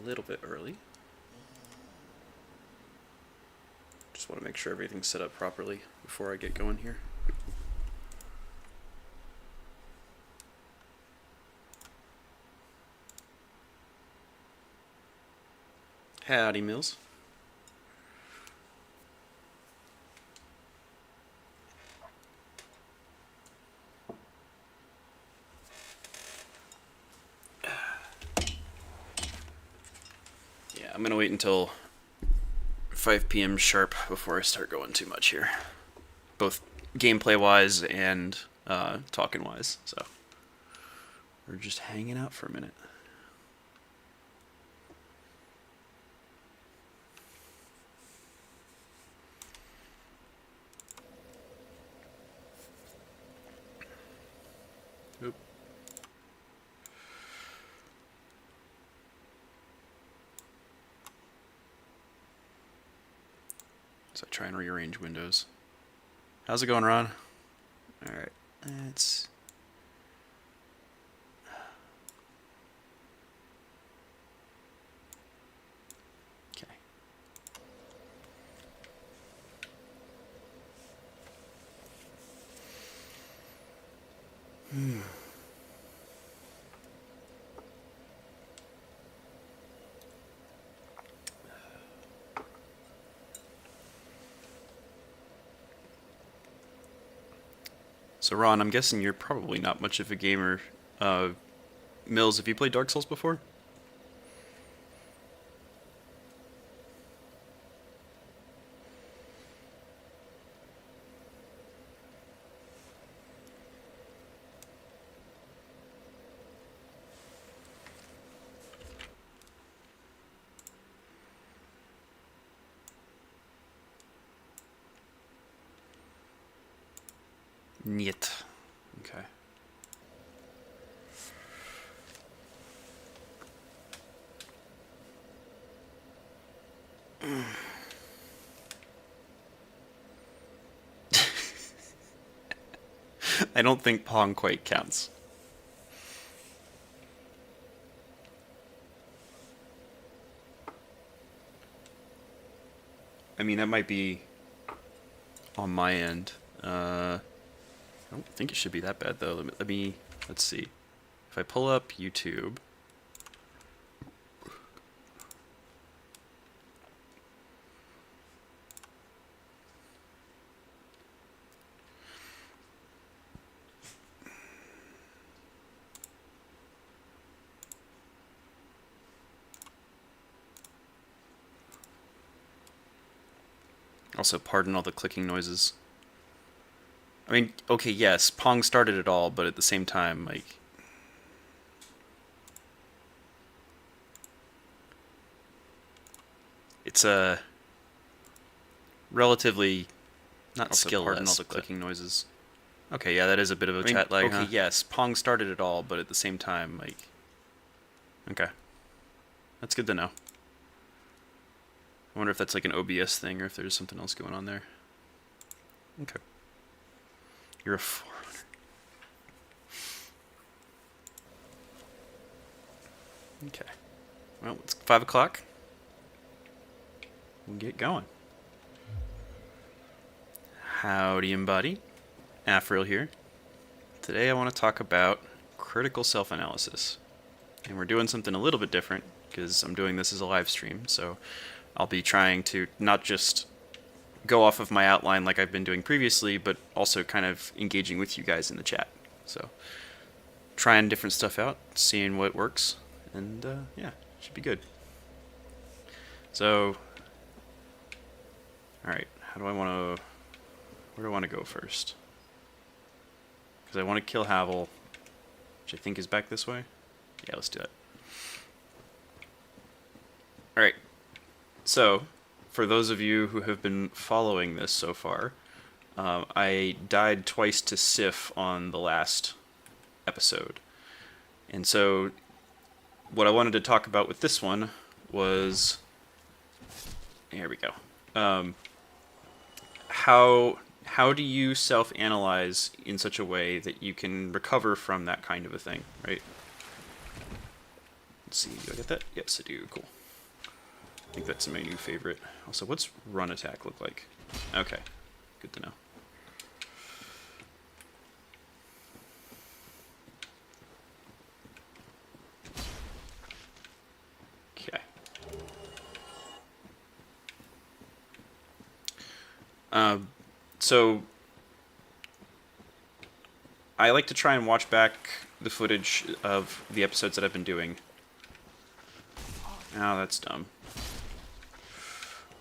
a little bit early. Just want to make sure everything's set up properly before I get going here. Howdy, Mills. Yeah, I'm gonna wait until 5 p.m. sharp before I start going too much here, both gameplay-wise and talking-wise. So we're just hanging out for a minute. Oop. So I try and rearrange windows. How's it going, Ron? All right, let's. Okay. So Ron, I'm guessing you're probably not much of a gamer. Mills, have you played Dark Souls before? Niet. Okay. I don't think Pong quite counts. I mean, that might be on my end. I don't think it should be that bad though. Let's see. If I pull up YouTube. Also, pardon all the clicking noises. I mean, okay, yes, Pong started it all, but at the same time, like, it's a relatively not also skill-less. Pardon all the clicking noises. Okay, yeah, that is a bit of a chat lag. Okay, huh? Yes, Pong started it all, but at the same time, like, okay, that's good to know. I wonder if that's like an OBS thing or if there's something else going on there. Okay. You're a forerunner. Okay. Well, it's 5 o'clock. We'll get going. Howdy, buddy. Afril here. Today I want to talk about critical self-analysis. And we're doing something a little bit different because I'm doing this as a live stream, so I'll be trying to not just go off of my outline like I've been doing previously, but also kind of engaging with you guys in the chat. So, trying different stuff out, seeing what works, and yeah, should be good. So, alright, where do I want to go first? Because I want to kill Havel, which I think is back this way. Yeah, let's do that. Alright, so, for those of you who have been following this so far, I died twice to Sif on the last episode. And so, what I wanted to talk about with this one was... Here we go. How do you self-analyze in such a way that you can recover from that kind of a thing, right? Let's see, do I get that? Yes, I do. Cool. I think that's my new favorite. Also, what's run attack look like? Okay, good to know. Okay. So I like to try and watch back the footage of the episodes that I've been doing. Oh, that's dumb.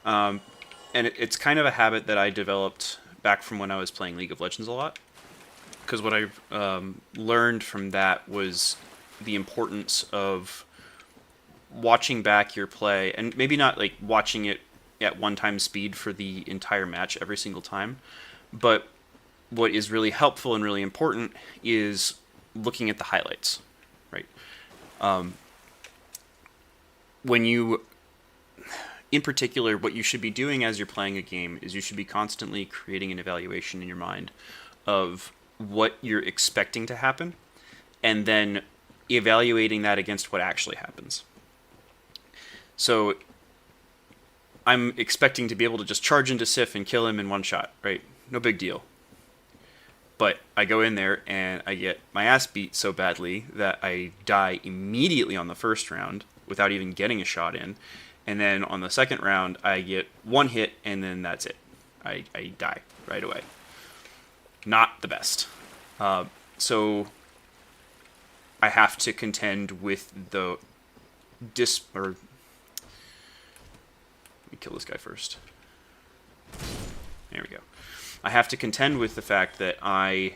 And it's kind of a habit that I developed back from when I was playing League of Legends a lot. Because what I've learned from that was the importance of watching back your play, and maybe not like watching it at one time speed for the entire match every single time, but what is really helpful and really important is looking at the highlights, right? When you, in particular, what you should be doing as you're playing a game is you should be constantly creating an evaluation in your mind of what you're expecting to happen, and then evaluating that against what actually happens. So I'm expecting to be able to just charge into Sif and kill him in one shot, right? No big deal. But I go in there and I get my ass beat so badly that I die immediately on the first round without even getting a shot in. And then on the second round, I get one hit and then that's it. I die right away. Not the best. So I have to contend with the let me kill this guy first. There we go. I have to contend with the fact that I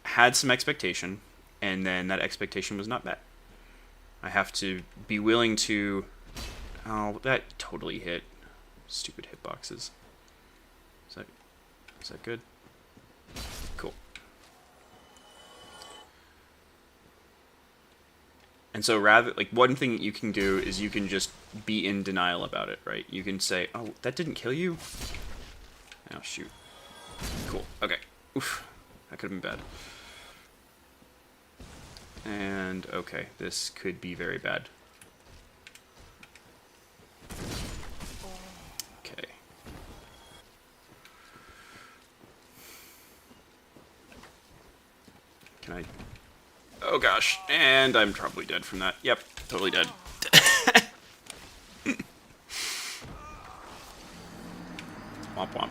had some expectation, and then that expectation was not met. I have to be willing to... Oh, that totally hit. Stupid hitboxes. Is that good? Cool. And so rather, like, one thing that you can do is you can just be in denial about it, right? You can say, oh, that didn't kill you? Oh, shoot. Cool. Okay. Oof. That could have been bad. And, okay, this could be very bad. Okay. Can I... Oh gosh, and I'm probably dead from that. Yep, totally dead. Womp womp.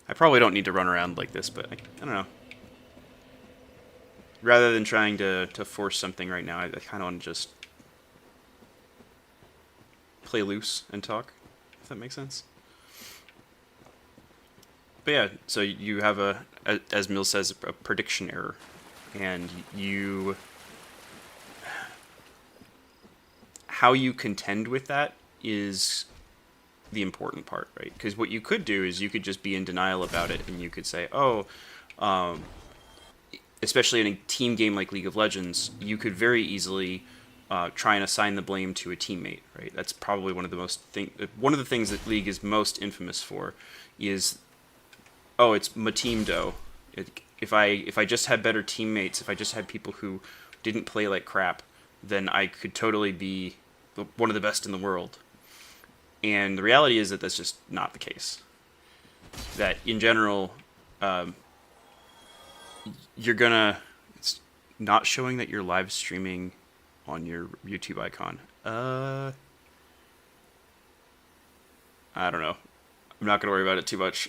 I probably don't need to run around like this, but I don't know. Rather than trying to force something right now, I kind of want to just play loose and talk, if that makes sense. But yeah, so you have as Mills says, a prediction error, and how you contend with that is the important part, right? Because what you could do is you could just be in denial about it, and you could say, oh, especially in a team game like League of Legends, you could very easily try and assign the blame to a teammate, right? That's probably one of the things that League is most infamous for, is, oh, it's my team dough. If I just had better teammates, if I just had people who didn't play like crap, then I could totally be one of the best in the world. And the reality is that that's just not the case. That in general, it's not showing that you're live streaming on your YouTube icon. I don't know. I'm not going to worry about it too much.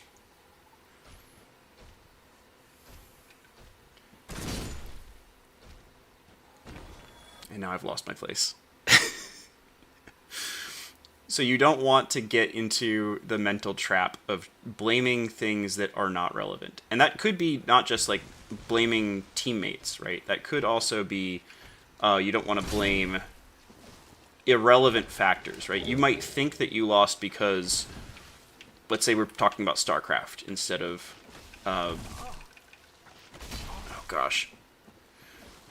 And now I've lost my place. So you don't want to get into the mental trap of blaming things that are not relevant. And that could be not just like blaming teammates, right? That could also be you don't want to blame irrelevant factors, right? You might think that you lost because, let's say we're talking about StarCraft instead of, oh gosh,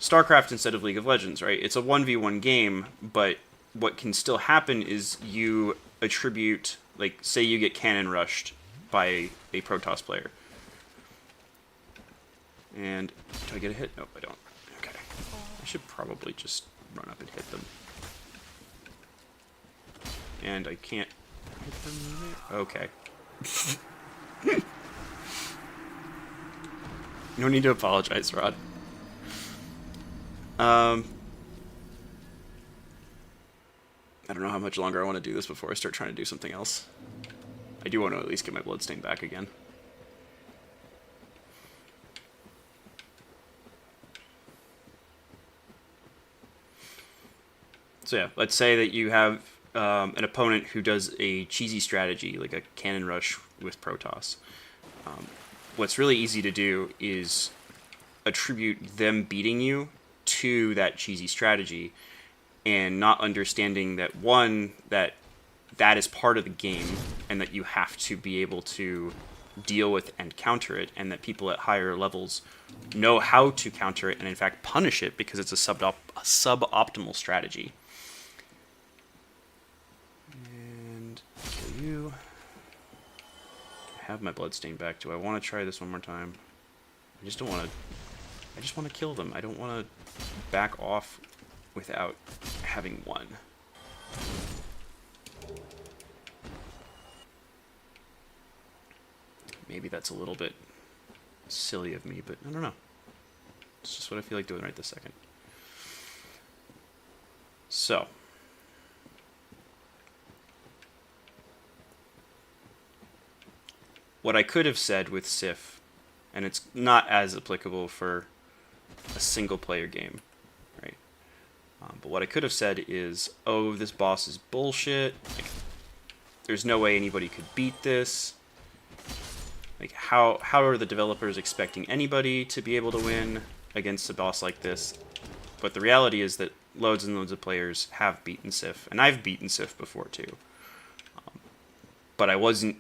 StarCraft instead of League of Legends, right? It's a 1v1 game, but what can still happen is you attribute, like, say you get cannon rushed by a Protoss player. And do I get a hit? Nope, I don't. Okay. I should probably just run up and hit them. And I can't hit them there? Okay. No need to apologize, Rod. I don't know how much longer I want to do this before I start trying to do something else. I do want to at least get my bloodstain back again. So yeah, let's say that you have an opponent who does a cheesy strategy, like a cannon rush with Protoss. What's really easy to do is attribute them beating you to that cheesy strategy, and not understanding that, one, that is part of the game, and that you have to be able to deal with and counter it, and that people at higher levels know how to counter it and in fact punish it because it's a suboptimal strategy. And kill you. I have my bloodstain back. Do I want to try this one more time? I just don't want to. I just want to kill them. I don't want to back off without having won. Maybe that's a little bit silly of me, but I don't know. It's just what I feel like doing right this second. So. What I could have said with Sif, and it's not as applicable for a single player game, right? But what I could have said is, oh, this boss is bullshit. Like, there's no way anybody could beat this. Like, how are the developers expecting anybody to be able to win against a boss like this? But the reality is that loads and loads of players have beaten Sif, and I've beaten Sif before too. But I wasn't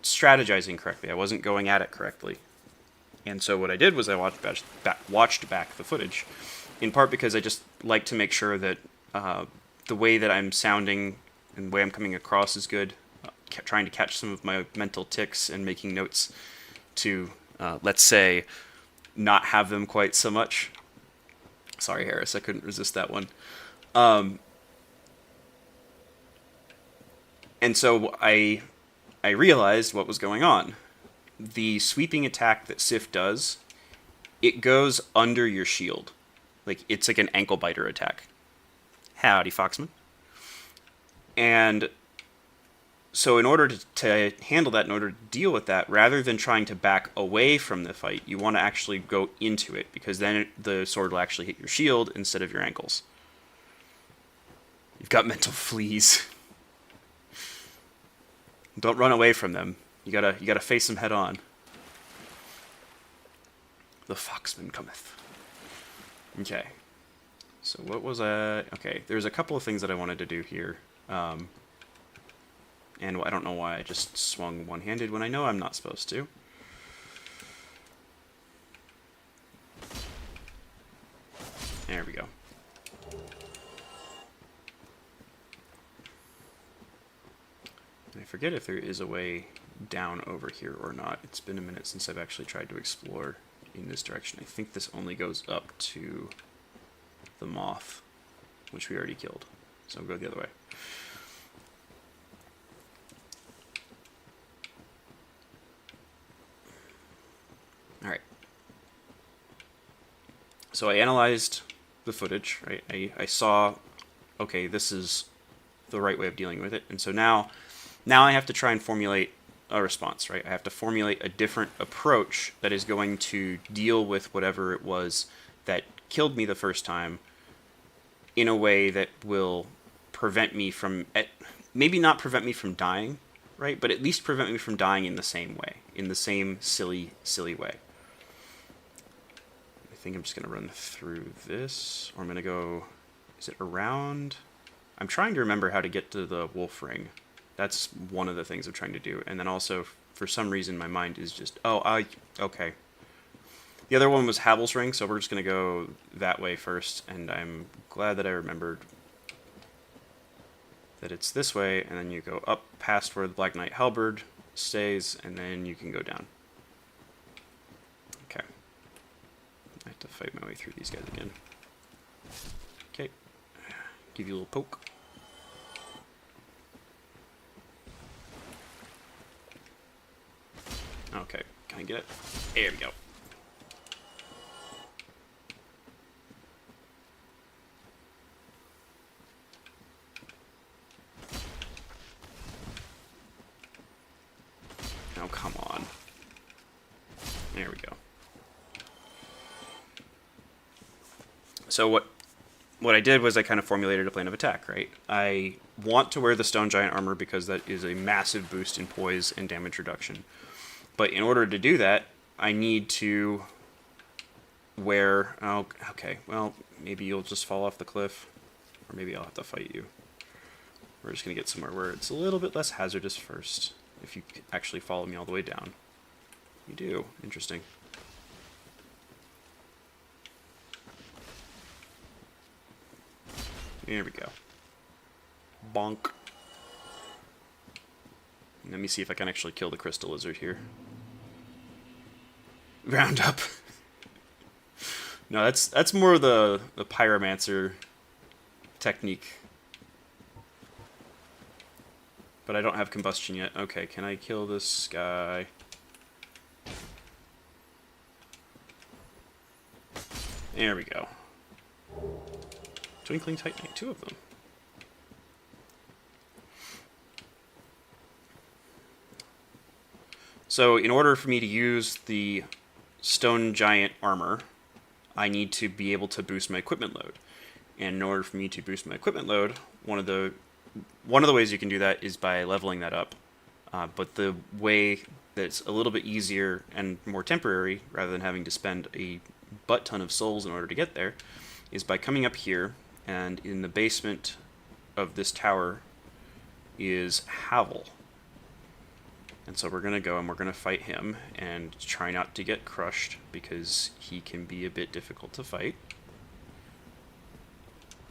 strategizing correctly. I wasn't going at it correctly. And so what I did was I watched back the footage, in part because I just like to make sure that the way that I'm sounding and the way I'm coming across is good. Trying to catch some of my mental tics and making notes to, let's say, not have them quite so much. Sorry, Harris, I couldn't resist that one. And so I realized what was going on. The sweeping attack that Sif does, it goes under your shield. Like, it's like an ankle biter attack. Howdy, Foxman. And so in order to handle that, in order to deal with that, rather than trying to back away from the fight, you want to actually go into it, because then the sword will actually hit your shield instead of your ankles. You've got mental fleas. Don't run away from them. You gotta face them head on. The Foxman cometh. Okay. So what was I... Okay, there's a couple of things that I wanted to do here. And I don't know why I just swung one-handed when I know I'm not supposed to. There we go. And I forget if there is a way down over here or not. It's been a minute since I've actually tried to explore in this direction. I think this only goes up to the moth, which we already killed. So I'll go the other way. Alright. So I analyzed the footage, right? I saw, okay, this is the right way of dealing with it. And so now I have to try and formulate a response, right? I have to formulate a different approach that is going to deal with whatever it was that killed me the first time in a way that will prevent me from, maybe not prevent me from dying, right? But at least prevent me from dying in the same way, in the same silly way. I think I'm just going to run through this, or I'm going to go, is it around? I'm trying to remember how to get to the wolf ring. That's one of the things I'm trying to do. And then also, for some reason, my mind is just, okay. The other one was Havel's ring, so we're just going to go that way first. And I'm glad that I remembered that it's this way, and then you go up past where the Black Knight Halberd stays, and then you can go down. Okay. fight my way through these guys again. Okay. Give you a little poke. Okay, can I get it? There we go. Oh, come on. There we go. So what I did was I kind of formulated a plan of attack, right? I want to wear the Stone Giant armor because that is a massive boost in poise and damage reduction. But in order to do that, I need to wear... Oh, okay. Well, maybe you'll just fall off the cliff. Or maybe I'll have to fight you. We're just going to get somewhere where it's a little bit less hazardous first. If you actually follow me all the way down. You do. Interesting. There we go. Bonk. Let me see if I can actually kill the crystal lizard here. Round up. No, that's more the pyromancer technique. But I don't have combustion yet. Okay, can I kill this guy? There we go. Twinkling Titanite, 2 of them. So in order for me to use the Stone Giant armor, I need to be able to boost my equipment load. And in order for me to boost my equipment load, one of the ways you can do that is by leveling that up. But the way that's a little bit easier and more temporary, rather than having to spend a butt ton of souls in order to get there, is by coming up here, and in the basement of this tower is Havel. And so we're going to go and we're going to fight him and try not to get crushed because he can be a bit difficult to fight.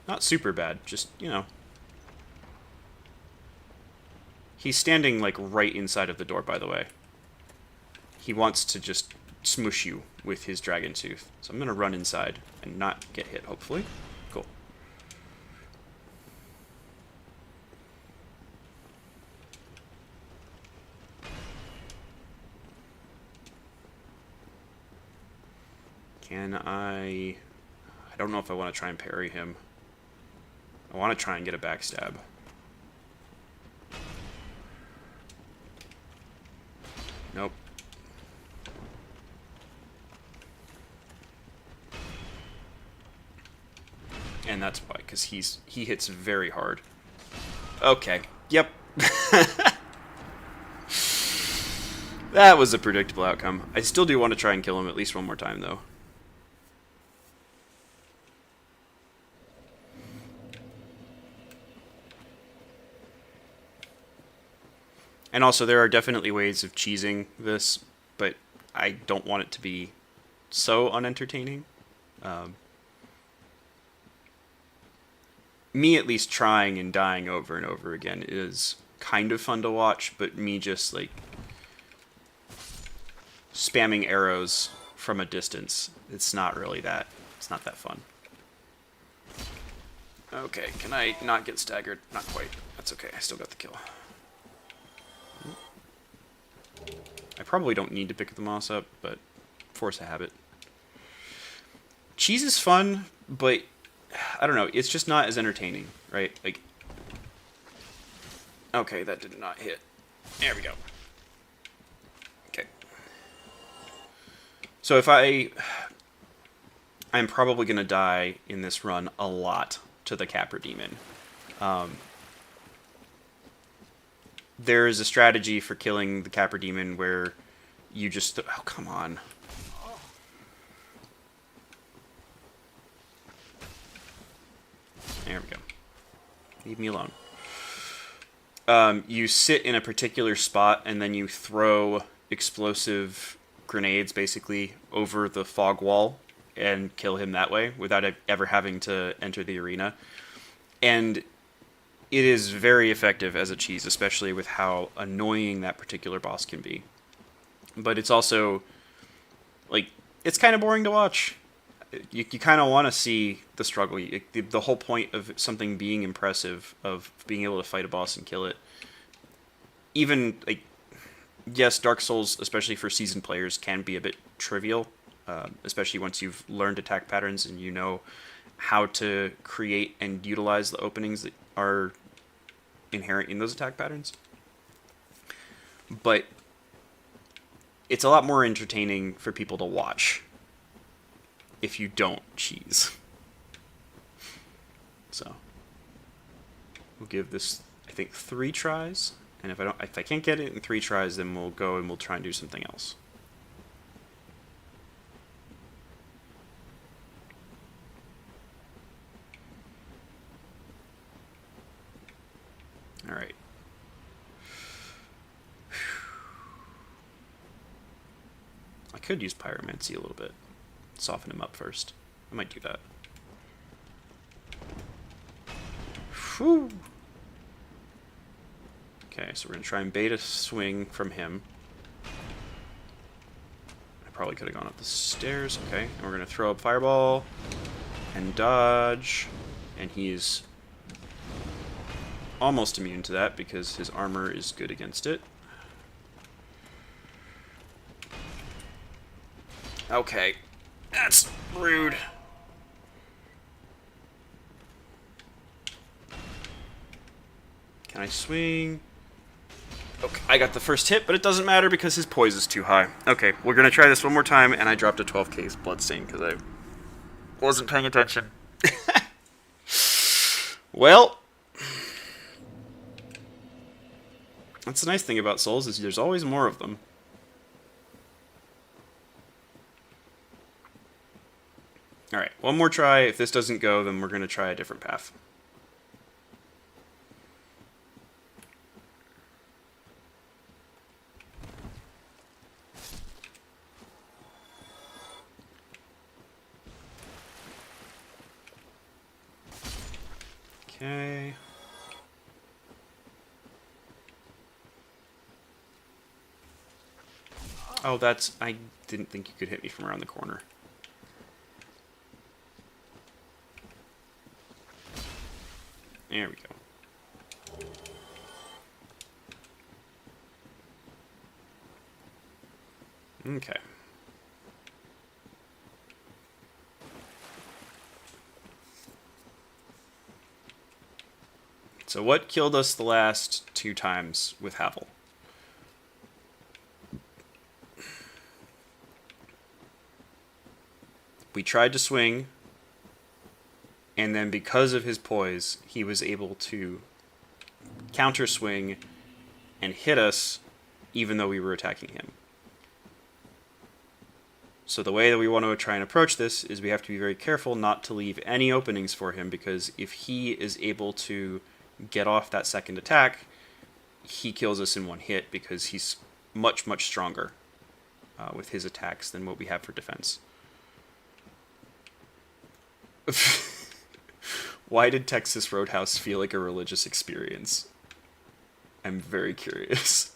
Not super bad, just, you know. He's standing, like, right inside of the door, by the way. He wants to just smoosh you with his dragon tooth. So I'm going to run inside and not get hit, hopefully. Cool. Can I don't know if I want to try and parry him. I want to try and get a backstab. Nope. And that's why, because he hits very hard. Okay. Yep. That was a predictable outcome. I still do want to try and kill him at least one more time, though. And also, there are definitely ways of cheesing this, but I don't want it to be so unentertaining. Me at least trying and dying over and over again is kind of fun to watch, but me just, like, spamming arrows from a distance, it's not really that. It's not that fun. Okay, can I not get staggered? Not quite. That's okay, I still got the kill. I probably don't need to pick the moss up, but force a habit. Cheese is fun, but I don't know, it's just not as entertaining, right? Like, okay, that did not hit. There we go. Okay. So if I'm probably going to die in this run a lot to the Capra Demon. There is a strategy for killing the Capra Demon where you just... Oh, come on. There we go. Leave me alone. You sit in a particular spot and then you throw explosive grenades basically over the fog wall and kill him that way without ever having to enter the arena. And it is very effective as a cheese, especially with how annoying that particular boss can be. But it's also, like, it's kind of boring to watch. you kind of want to see the struggle. The whole point of something being impressive, of being able to fight a boss and kill it, even like, yes, Dark Souls, especially for seasoned players, can be a bit trivial, especially once you've learned attack patterns and you know how to create and utilize the openings that are inherent in those attack patterns. But it's a lot more entertaining for people to watch if you don't cheese. So we'll give this, I think, 3 tries, and if I can't get it in 3 tries, then we'll go and we'll try and do something else. All right. I could use Pyromancy a little bit. Soften him up first. I might do that. Whew. Okay, so we're going to try and bait a swing from him. I probably could have gone up the stairs. Okay, and we're going to throw up Fireball and dodge. And he's almost immune to that because his armor is good against it. Okay, that's rude. Can I swing? Okay, I got the first hit, but it doesn't matter because his poise is too high. Okay, we're going to try this one more time, and I dropped a 12k bloodstain because I wasn't paying attention. Well, that's the nice thing about Souls, is there's always more of them. Alright, one more try. If this doesn't go, then we're going to try a different path. Okay. Oh, that's... I didn't think you could hit me from around the corner. There we go. Okay. So what killed us the last 2 times with Havel? We tried to swing, and then because of his poise, he was able to counter swing and hit us even though we were attacking him. So the way that we want to try and approach this is we have to be very careful not to leave any openings for him, because if he is able to get off that second attack, he kills us in one hit because he's much, much stronger with his attacks than what we have for defense. Why did Texas Roadhouse feel like a religious experience? I'm very curious.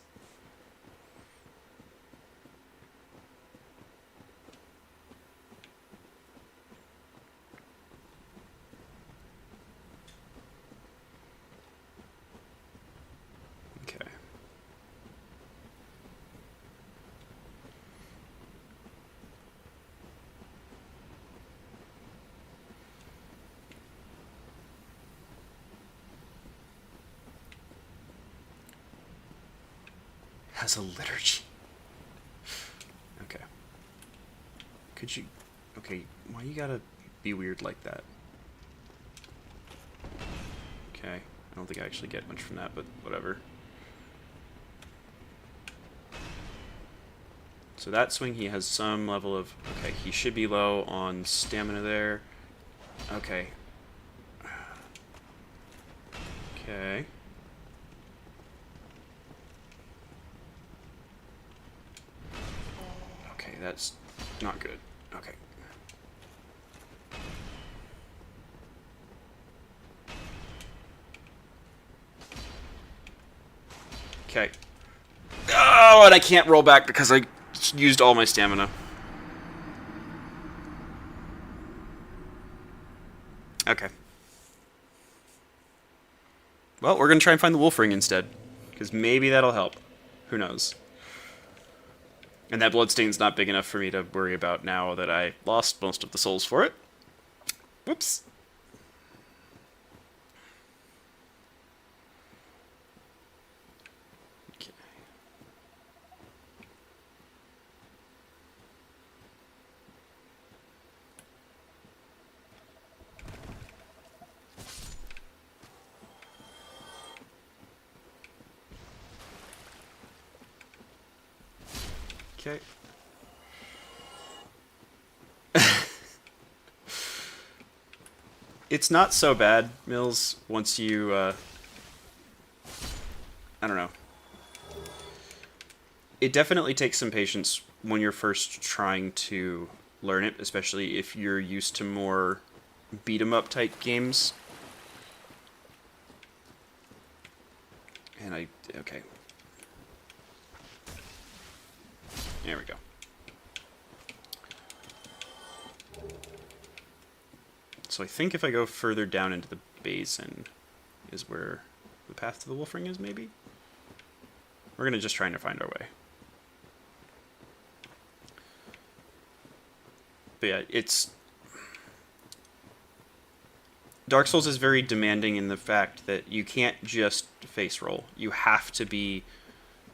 Okay. Has a liturgy. Okay. Could you... Okay, why you gotta be weird like that? Okay. I don't think I actually get much from that, but whatever. So that swing, he has some level of... Okay, he should be low on stamina there. Okay. Okay. Okay, that's not good. Okay. Okay. Oh, and I can't roll back because I used all my stamina. Okay. Well, we're going to try and find the wolf ring instead, because maybe that'll help. Who knows? And that bloodstain's not big enough for me to worry about now that I lost most of the souls for it. Whoops. Okay. Okay. It's not so bad, Mills, once you, I don't know. It definitely takes some patience when you're first trying to learn it, especially if you're used to more beat 'em up type games. And okay. There we go. So I think if I go further down into the basin is where the path to the wolf ring is, maybe? We're going to just try to find our way. But yeah, it's... Dark Souls is very demanding in the fact that you can't just face roll. You have to be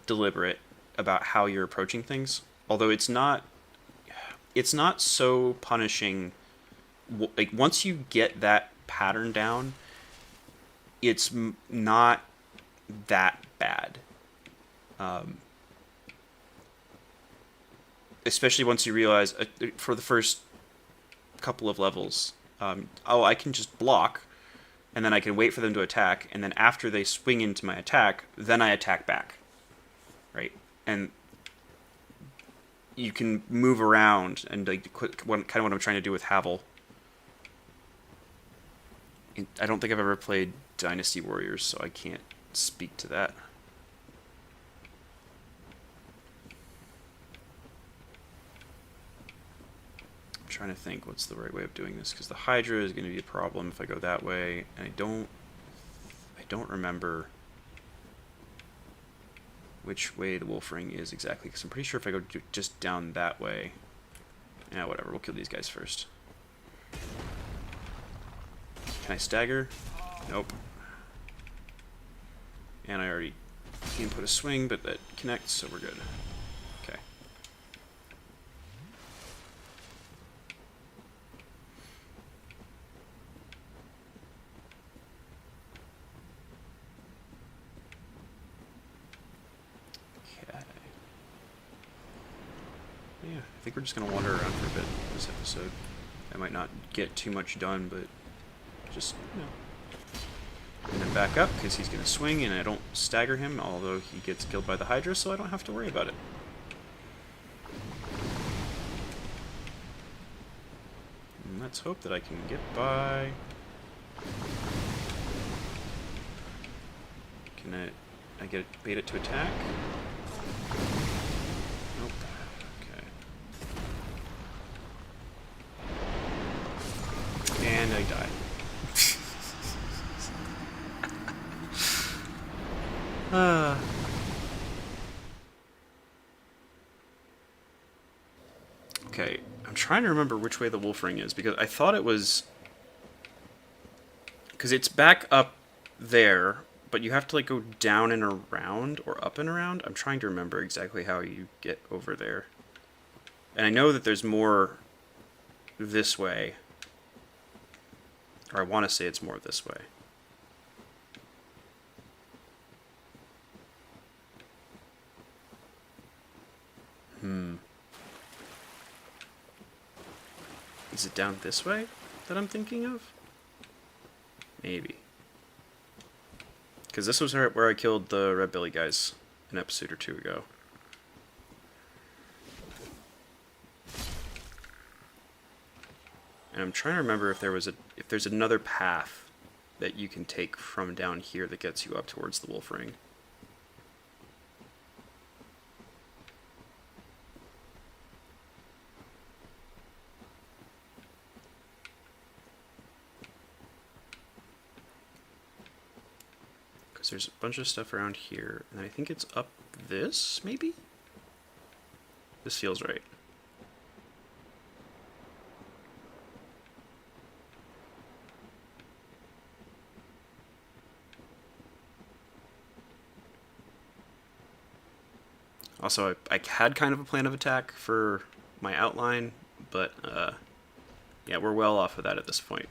deliberate about how you're approaching things. Although it's not so punishing. Like, once you get that pattern down, it's not that bad. Especially once you realize, for the first couple of levels, oh, I can just block, and then I can wait for them to attack, and then after they swing into my attack, then I attack back. Right? And you can move around, and like kind of what I'm trying to do with Havel. I don't think I've ever played Dynasty Warriors, so I can't speak to that. I'm trying to think what's the right way of doing this, because the Hydra is going to be a problem if I go that way, and I don't remember which way the wolf ring is exactly, because I'm pretty sure if I go just down that way, yeah, whatever, we'll kill these guys first. Can I stagger? Nope. And I already input a swing, but that connects, so we're good. Okay. Okay. Yeah, I think we're just going to wander around for a bit this episode. I might not get too much done, but just, and then back up, because he's going to swing, and I don't stagger him, although he gets killed by the Hydra, so I don't have to worry about it. And let's hope that I can get by. Can I get bait it to attack? Nope. Okay. And I die. Okay, I'm trying to remember which way the wolf ring is, because I thought it was... Because it's back up there, but you have to like go down and around, or up and around. I'm trying to remember exactly how you get over there. And I know that there's more this way. Or I want to say it's more this way. Is it down this way that I'm thinking of? Maybe. Because this was where I killed the Red Billy guys an episode or two ago. And I'm trying to remember if there's another path that you can take from down here that gets you up towards the wolf ring. because there's a bunch of stuff around here, and I think it's up this, maybe? This feels right. Also, I had kind of a plan of attack for my outline, but yeah, we're well off of that at this point.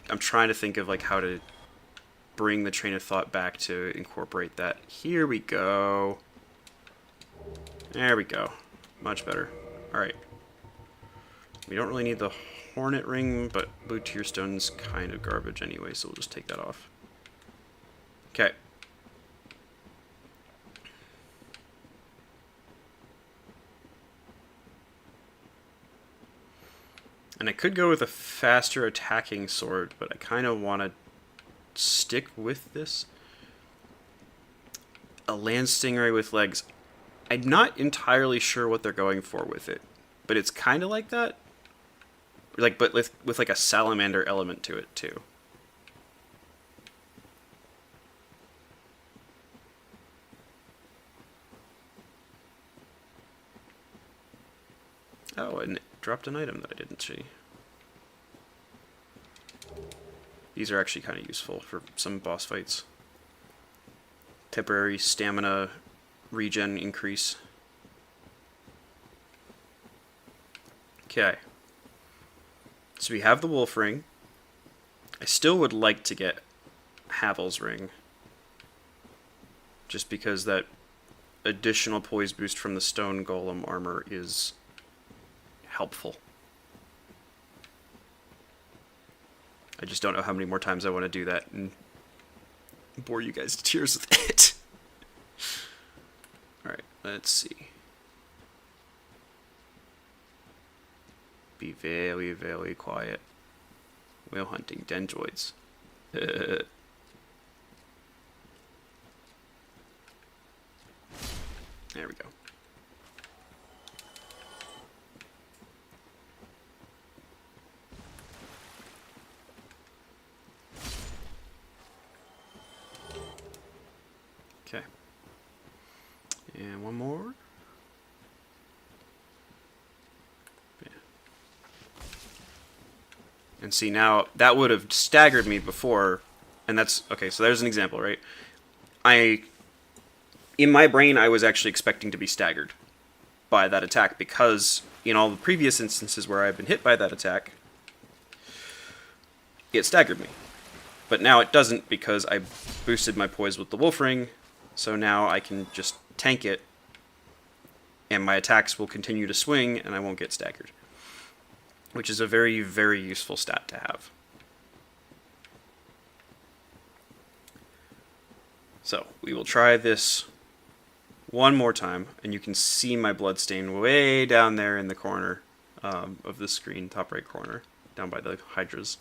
I'm trying to think of like how to bring the train of thought back to incorporate that. Here we go. There we go. Much better. Alright. We don't really need the Hornet Ring, but Blue Tear Stone's kind of garbage anyway, so we'll just take that off. Okay. And I could go with a faster attacking sword, but I kind of want to stick with this. A Land Stingray with legs. I'm not entirely sure what they're going for with it, but it's kind of like that. Like, but with like a salamander element to it too. Oh, and it dropped an item that I didn't see. These are actually kind of useful for some boss fights. Temporary stamina regen increase. Okay. So we have the Wolf Ring. I still would like to get Havel's Ring. Just because that additional poise boost from the Stone Golem armor is helpful. I just don't know how many more times I want to do that and bore you guys to tears with it. Alright, let's see. Be very, very quiet. Whale hunting dendroids. There we go. Okay. And one more. Yeah. And see, now that would have staggered me before, and that's okay. So there's an example, right? In my brain, I was actually expecting to be staggered by that attack because in all the previous instances where I've been hit by that attack, it staggered me. But now it doesn't because I boosted my poise with the Wolf Ring, so now I can just tank it, and my attacks will continue to swing, and I won't get staggered. Which is a very, very useful stat to have. So, we will try this one more time, and you can see my bloodstain way down there in the corner of the screen, top right corner, down by the Hydras.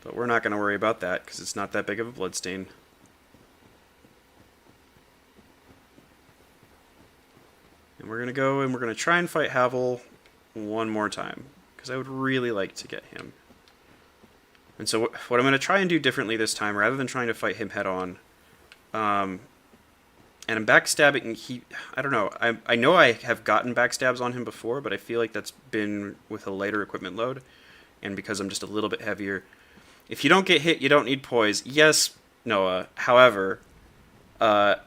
But we're not going to worry about that, because it's not that big of a bloodstain. And we're going to go and we're going to try and fight Havel one more time, because I would really like to get him. And so what I'm going to try and do differently this time, rather than trying to fight him head on, and I'm backstabbing, I don't know, I know I have gotten backstabs on him before, but I feel like that's been with a lighter equipment load, and because I'm just a little bit heavier. If you don't get hit, you don't need poise. Yes, Noah, however, I'm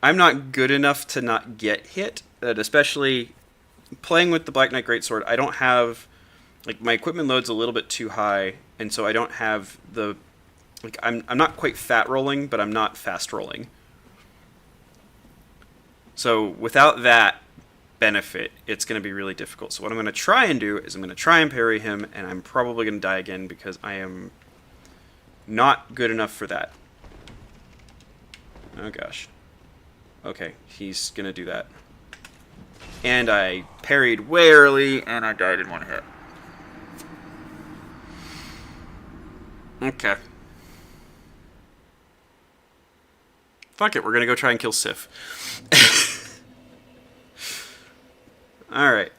not good enough to not get hit, especially playing with the Black Knight Greatsword. I don't have, like, my equipment load's a little bit too high, and so I don't have the, like, I'm not quite fat rolling, but I'm not fast rolling. So without that benefit, it's going to be really difficult. So what I'm going to try and do is I'm going to try and parry him, and I'm probably going to die again because I am not good enough for that. Oh gosh. Okay, he's going to do that. And I parried way early, and I died in one hit. Okay. Fuck it, we're gonna go try and kill Sif. Alright.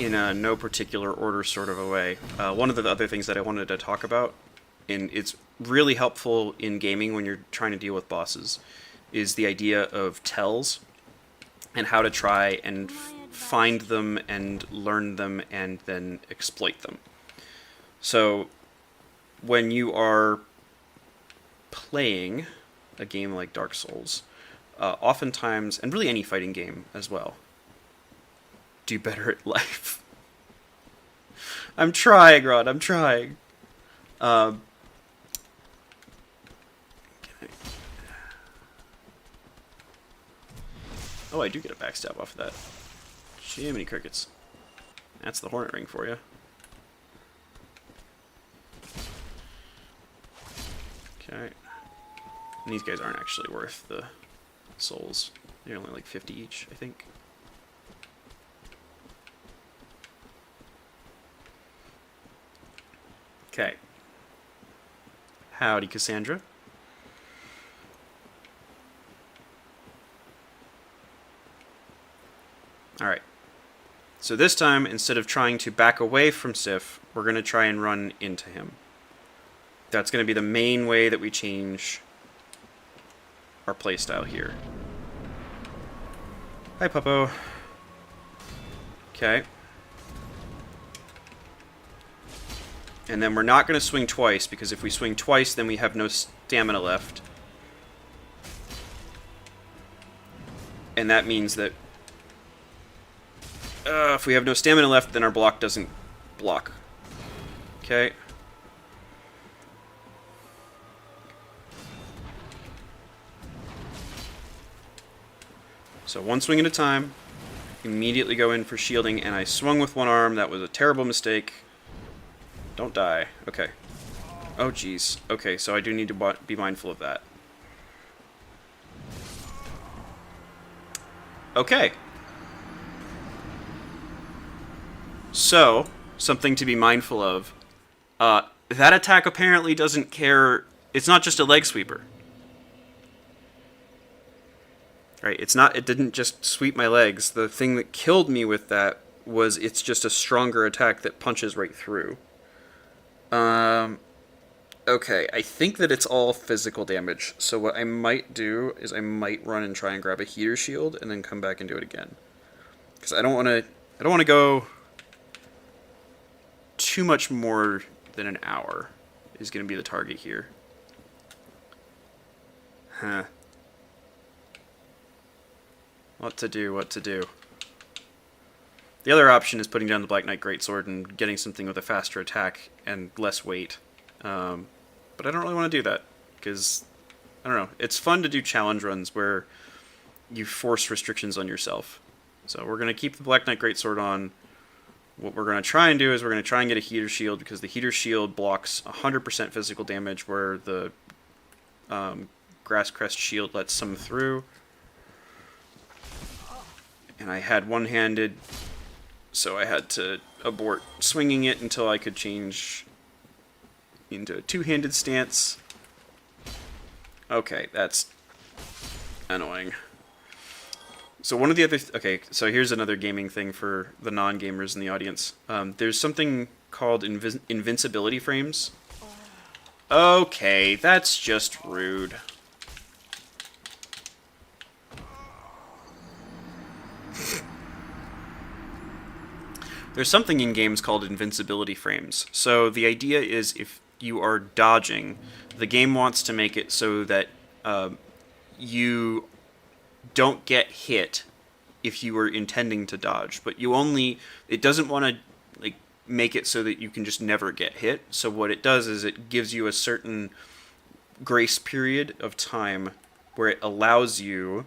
in a no particular order sort of a way. One of the other things that I wanted to talk about, and it's really helpful in gaming when you're trying to deal with bosses, is the idea of tells and how to try and find them and learn them and then exploit them. So when you are playing a game like Dark Souls, oftentimes, and really any fighting game as well, do better at life. I'm trying, Rod. I'm trying. Oh, I do get a backstab off of that. Jiminy crickets. That's the Hornet Ring for you. Okay. And these guys aren't actually worth the souls. They're only like 50 each, I think. Okay. Howdy, Cassandra. Alright. So this time, instead of trying to back away from Sif, we're going to try and run into him. That's going to be the main way that we change our playstyle here. Hi, Puppo. Okay. And then we're not going to swing twice, because if we swing twice, then we have no stamina left. And that means that if we have no stamina left, then our block doesn't block. Okay. So one swing at a time. Immediately go in for shielding, and I swung with one arm. That was a terrible mistake. Don't die. Okay. Oh, jeez. Okay, so I do need to be mindful of that. Okay. So, something to be mindful of. That attack apparently doesn't care. It's not just a leg sweeper. Right, it's not. It didn't just sweep my legs. The thing that killed me with that was it's just a stronger attack that punches right through. Okay, I think that it's all physical damage. So what I might do is I might run and try and grab a heater shield and then come back and do it again. Because I don't want to go too much more than an hour is going to be the target here. Huh. What to do, what to do. The other option is putting down the Black Knight Greatsword and getting something with a faster attack and less weight. But I don't really want to do that, because, I don't know, it's fun to do challenge runs where you force restrictions on yourself. So we're going to keep the Black Knight Greatsword on. What we're going to try and do is we're going to try and get a heater shield, because the heater shield blocks 100% physical damage, where the Grass Crest shield lets some through. And I had one-handed, so I had to abort swinging it until I could change into a two-handed stance. Okay, that's annoying. So one of the other... okay, so here's another gaming thing for the non-gamers in the audience. There's something called invincibility frames. Okay, that's just rude. There's something in games called invincibility frames. So the idea is if you are dodging, the game wants to make it so that you don't get hit if you were intending to dodge, but you only... it doesn't want to like make it so that you can just never get hit. So what it does is it gives you a certain grace period of time where it allows you...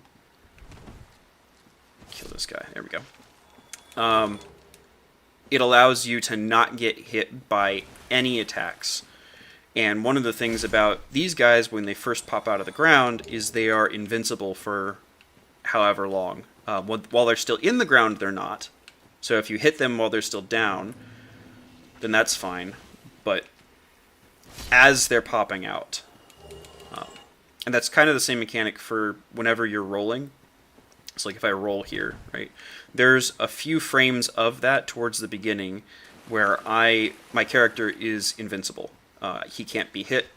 kill this guy. There we go. It allows you to not get hit by any attacks. And one of the things about these guys when they first pop out of the ground is they are invincible for however long. While they're still in the ground, they're not. So if you hit them while they're still down, then that's fine. But as they're popping out. And that's kind of the same mechanic for whenever you're rolling. So like if I roll here, right, there's a few frames of that towards the beginning where my character is invincible. He can't be hit,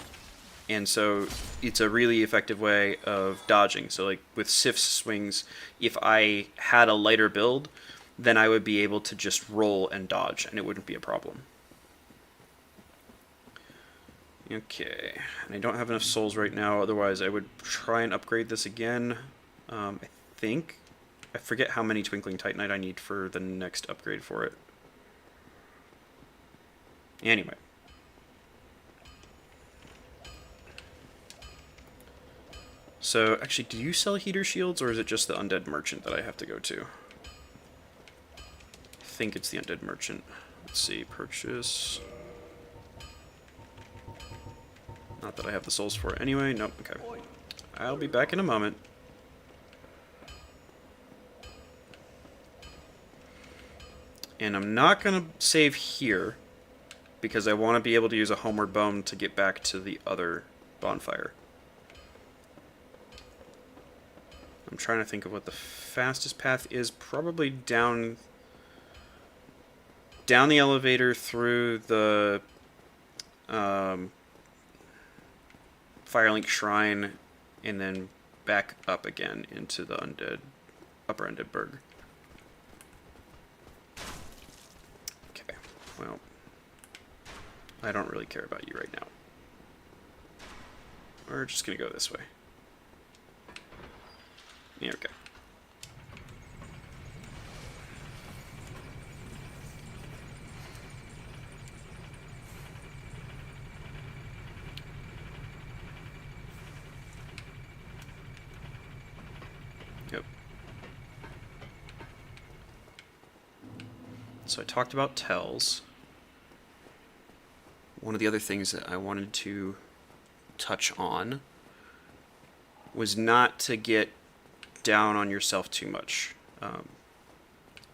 and so it's a really effective way of dodging. So like with Sif's swings, if I had a lighter build, then I would be able to just roll and dodge, and it wouldn't be a problem. Okay, and I don't have enough souls right now, otherwise I would try and upgrade this again. I forget how many Twinkling Titanite I need for the next upgrade for it. Anyway. So, actually, do you sell heater shields, or is it just the Undead Merchant that I have to go to? I think it's the Undead Merchant. Let's see, purchase. Not that I have the souls for it anyway. Nope, okay. I'll be back in a moment. And I'm not going to save here, because I want to be able to use a Homeward Bone to get back to the other bonfire. I'm trying to think of what the fastest path is. Probably down the elevator through the Firelink Shrine, and then back up again into the Upper Undead Burg. Okay, well, I don't really care about you right now. We're just gonna go this way. Yeah, okay. Yep. So I talked about tells. One of the other things that I wanted to touch on was not to get down on yourself too much.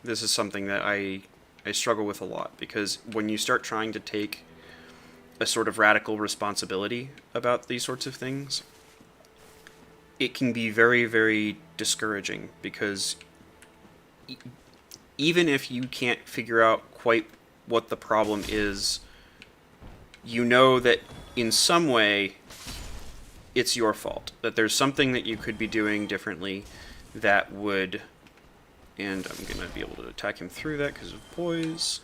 This is something that I struggle with a lot, because when you start trying to take a sort of radical responsibility about these sorts of things, it can be very, very discouraging, because even if you can't figure out quite what the problem is, you know that in some way it's your fault, that there's something that you could be doing differently that would, and I'm going to be able to attack him through that because of poise.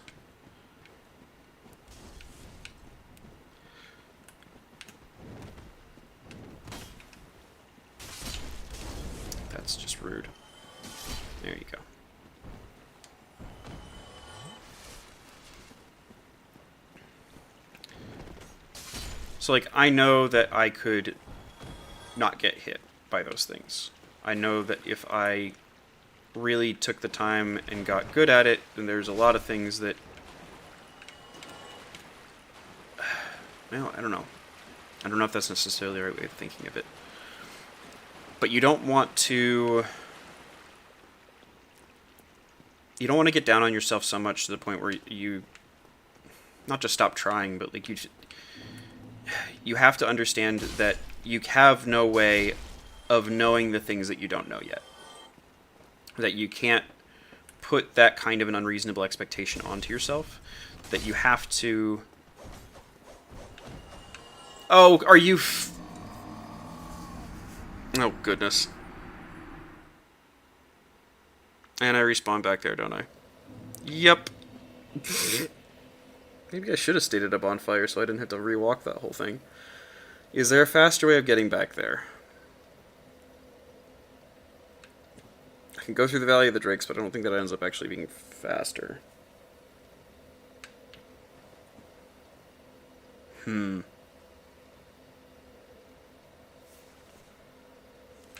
That's just rude. There you go. So, like, I know that I could not get hit by those things. I know that if I really took the time and got good at it, then there's a lot of things that... Well, I don't know. I don't know if that's necessarily the right way of thinking of it. But you don't want to... You don't want to get down on yourself so much to the point where you... Not just stop trying, but like you have to understand that you have no way of knowing the things that you don't know yet. That you can't put that kind of an unreasonable expectation onto yourself. That you have to... Oh, are you... Oh, goodness. And I respawn back there, don't I? Yep. Maybe I should have stayed at a bonfire so I didn't have to rewalk that whole thing. Is there a faster way of getting back there? I can go through the Valley of the Drakes, but I don't think that ends up actually being faster.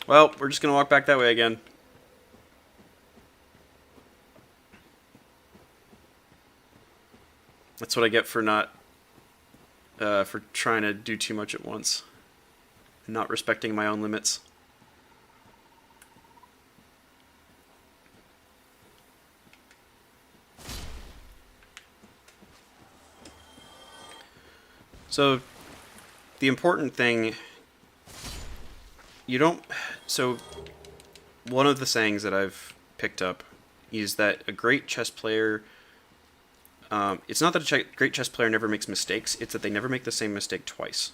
Well, we're just going to walk back that way again. That's what I get for not... for trying to do too much at once. Not respecting my own limits. So, the important thing... You don't... So, one of the sayings that I've picked up is that a great chess player, it's not that a great chess player never makes mistakes, it's that they never make the same mistake twice.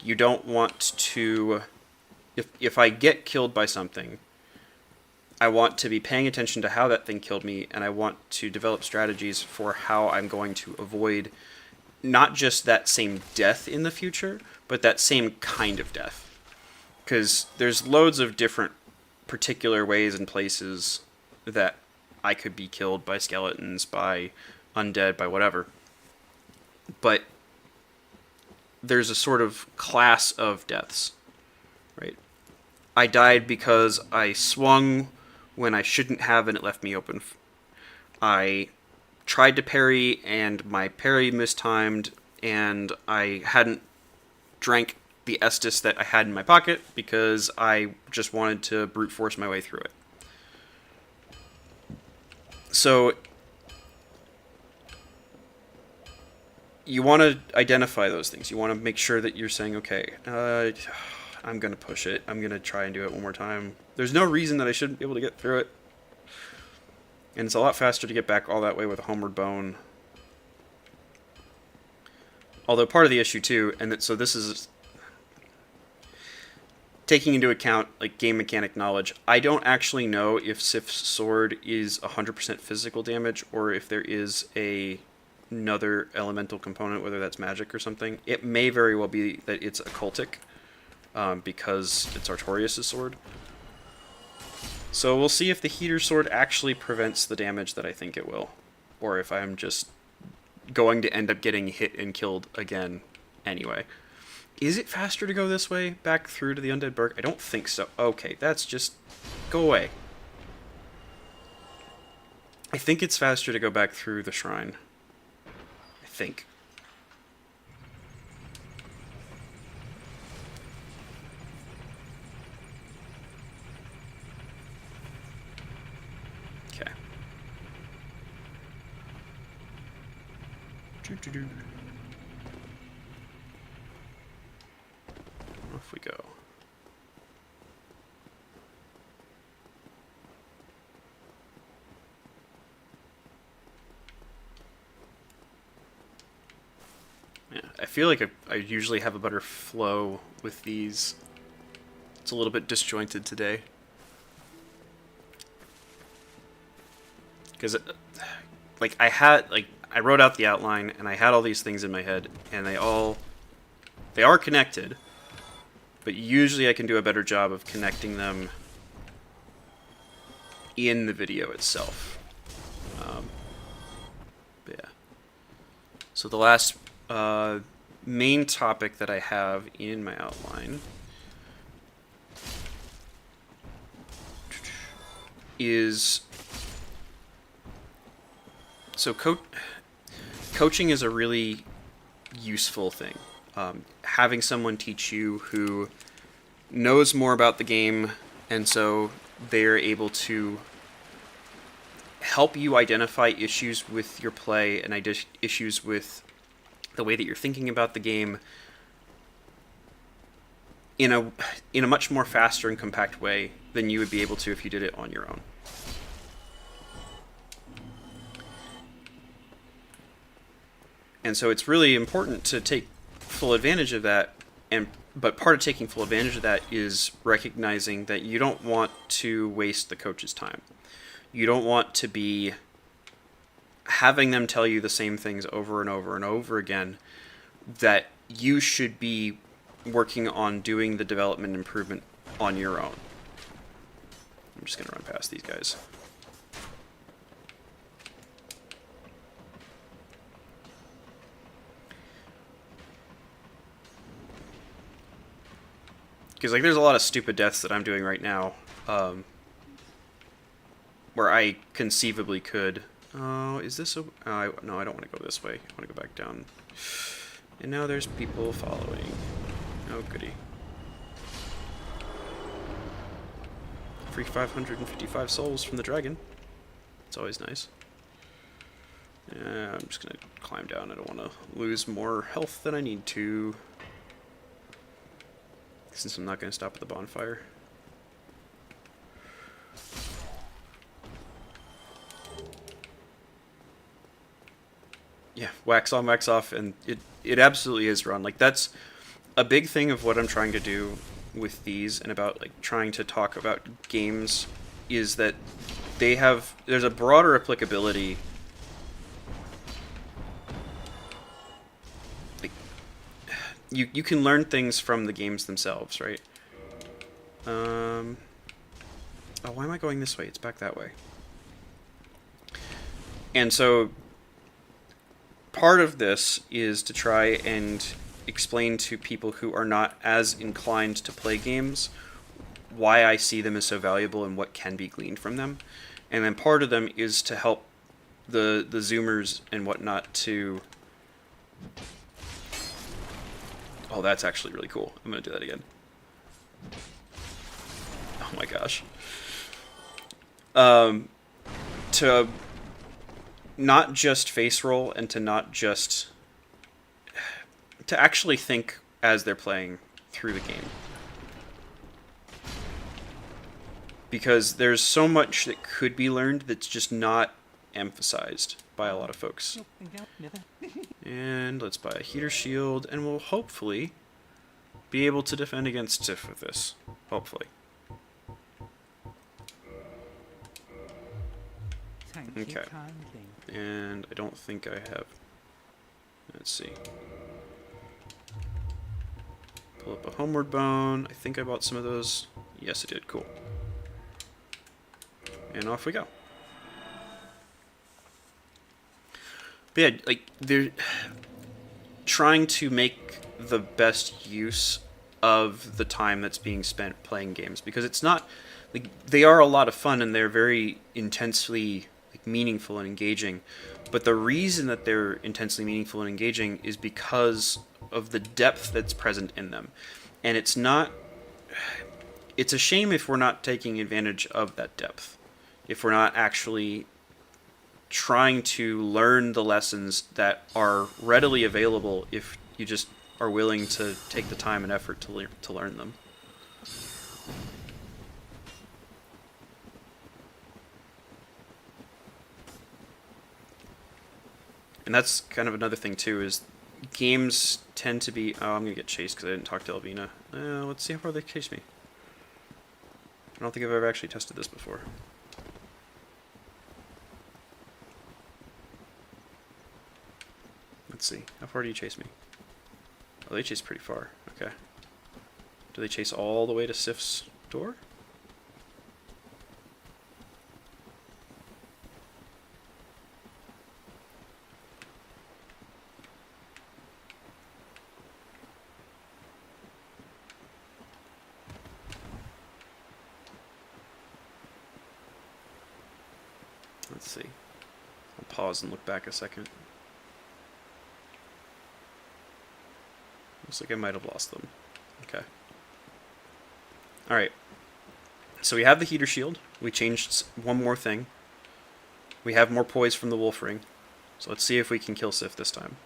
You don't want to, if I get killed by something, I want to be paying attention to how that thing killed me, and I want to develop strategies for how I'm going to avoid not just that same death in the future, but that same kind of death. Because there's loads of different particular ways and places that I could be killed by skeletons, by undead, by whatever. But there's a sort of class of deaths, right? I died because I swung when I shouldn't have and it left me open. I tried to parry and my parry mistimed and I hadn't drank the Estus that I had in my pocket because I just wanted to brute force my way through it. So you want to identify those things. You want to make sure that you're saying, okay, I'm going to push it. I'm going to try and do it one more time. There's no reason that I shouldn't be able to get through it. And it's a lot faster to get back all that way with a homeward bone. Although part of the issue too, so this is taking into account like game mechanic knowledge, I don't actually know if Sif's sword is 100% physical damage or if there is another elemental component, whether that's magic or something. It may very well be that it's occultic because it's Artorias' sword. So we'll see if the heater sword actually prevents the damage that I think it will, or if I'm just going to end up getting hit and killed again anyway. Is it faster to go this way, back through to the Undead Burg? I don't think so. Okay, that's just... go away. I think it's faster to go back through the shrine. I think. Okay. Off we go. Yeah, I feel like I usually have a better flow with these. It's a little bit disjointed today. Because, like, I wrote out the outline, and I had all these things in my head, and they are connected, but usually I can do a better job of connecting them in the video itself. But yeah. So the last main topic that I have in my outline is... So coaching is a really useful thing. Having someone teach you who knows more about the game, and so they're able to help you identify issues with your play and issues with the way that you're thinking about the game in a much more faster and compact way than you would be able to if you did it on your own. And so it's really important to take full advantage of that, but part of taking full advantage of that is recognizing that you don't want to waste the coach's time. You don't want to be having them tell you the same things over and over and over again, that you should be working on doing the development improvement on your own. I'm just going to run past these guys. Because, like, there's a lot of stupid deaths that I'm doing right now, where I conceivably could... Oh, is this a... no, I don't want to go this way. I want to go back down. And now there's people following. Oh, goody. Free 555 souls from the dragon. It's always nice. Yeah, I'm just going to climb down. I don't want to lose more health than I need to, since I'm not going to stop at the bonfire. wax on, wax off, and it absolutely is run. Like, that's a big thing of what I'm trying to do with these and about like trying to talk about games is that there's a broader applicability. Like, you can learn things from the games themselves, right? Oh, why am I going this way? It's back that way. And so part of this is to try and explain to people who are not as inclined to play games why I see them as so valuable and what can be gleaned from them. And then part of them is to help the Zoomers and whatnot to... Oh, that's actually really cool. I'm going to do that again. Oh my gosh. To not just face roll and to not just... to actually think as they're playing through the game. Because there's so much that could be learned that's just not emphasized by a lot of folks. And let's buy a heater shield, and we'll hopefully be able to defend against Sif with this. Hopefully. Okay. And I don't think I have... Let's see. Pull up a Homeward Bone. I think I bought some of those. Yes, I did. Cool. And off we go. But yeah, like, they're trying to make the best use of the time that's being spent playing games, because it's not... like, they are a lot of fun and they're very intensely like meaningful and engaging, but the reason that they're intensely meaningful and engaging is because of the depth that's present in them. And it's not... it's a shame if we're not taking advantage of that depth. If we're not actually trying to learn the lessons that are readily available if you just are willing to take the time and effort to learn them. And that's kind of another thing too, is games tend to be... Oh, I'm going to get chased because I didn't talk to Elvina. Let's see how far they chase me. I don't think I've ever actually tested this before. Let's see. How far do you chase me? Oh, they chase pretty far. Okay. Do they chase all the way to Sif's door? Let's see. I'll pause and look back a second. Looks like I might have lost them. Okay. Alright. So we have the heater shield. We changed one more thing. We have more poise from the wolf ring. So let's see if we can kill Sif this time.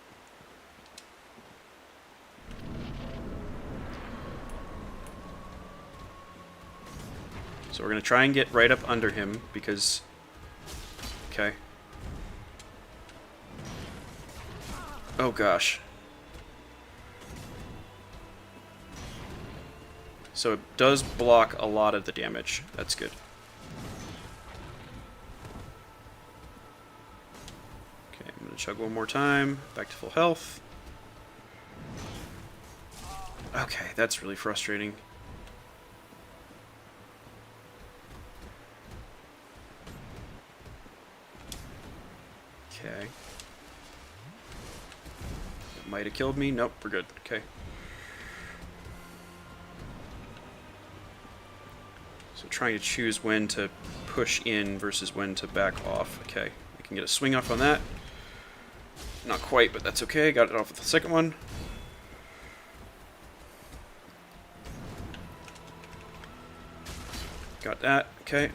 So we're going to try and get right up under him because... Okay. Oh gosh. So it does block a lot of the damage. That's good. Okay, I'm going to chug one more time. Back to full health. Okay, that's really frustrating. Okay. That might have killed me. Nope, we're good. Okay. So trying to choose when to push in versus when to back off. Okay, I can get a swing off on that. Not quite, but that's okay. Got it off with the second one. Got that. Okay.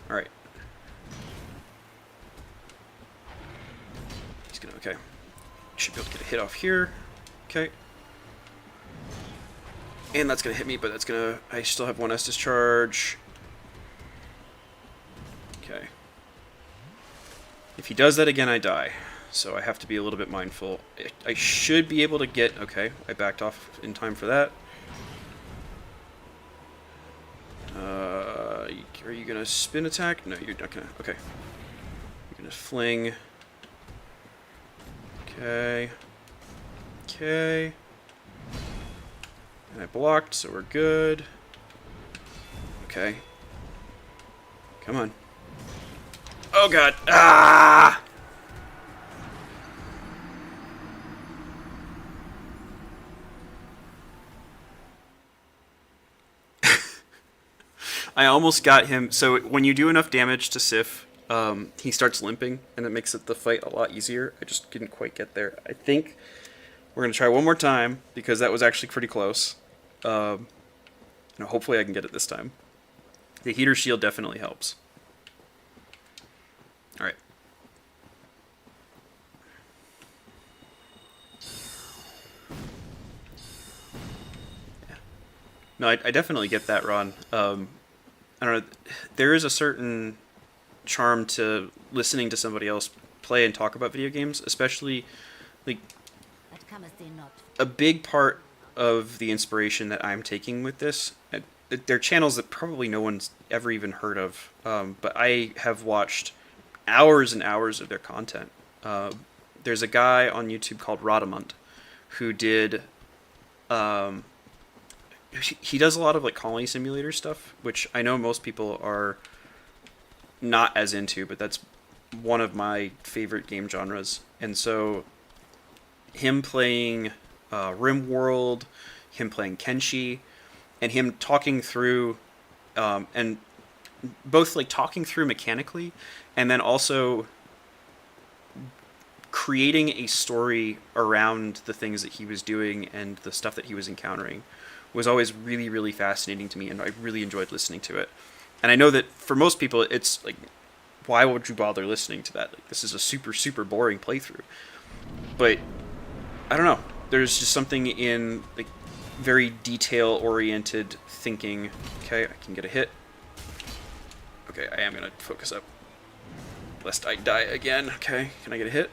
Alright. He's gonna... Okay. Should be able to get a hit off here. Okay. And that's going to hit me, but that's going to... I still have one Estus charge. Okay. If he does that again, I die. So I have to be a little bit mindful. I should be able to get... Okay, I backed off in time for that. Are you going to spin attack? No, you're not going to... Okay. You're going to fling. Okay. Okay. And I blocked, so we're good. Okay. Come on. Oh god. Ah! I almost got him. So when you do enough damage to Sif, he starts limping, and it makes the fight a lot easier. I just didn't quite get there. I think we're going to try one more time, because that was actually pretty close. Hopefully I can get it this time. The heater shield definitely helps. Alright. Yeah. No, I definitely get that, Ron. I don't know, there is a certain charm to listening to somebody else play and talk about video games, especially, like, a big part of the inspiration that I'm taking with this. They're channels that probably no one's ever even heard of, but I have watched hours and hours of their content. There's a guy on YouTube called Rodamont who did... he does a lot of like colony simulator stuff, which I know most people are not as into, but that's one of my favorite game genres. And so him playing RimWorld, him playing Kenshi, and him talking through and both like talking through mechanically and then also creating a story around the things that he was doing and the stuff that he was encountering was always really, really fascinating to me, and I really enjoyed listening to it. And I know that for most people, it's like, why would you bother listening to that? Like, this is a super, super boring playthrough. But I don't know. There's just something in like very detail-oriented thinking. Okay, I can get a hit. Okay, I am gonna focus up, lest I die again. Okay, can I get a hit?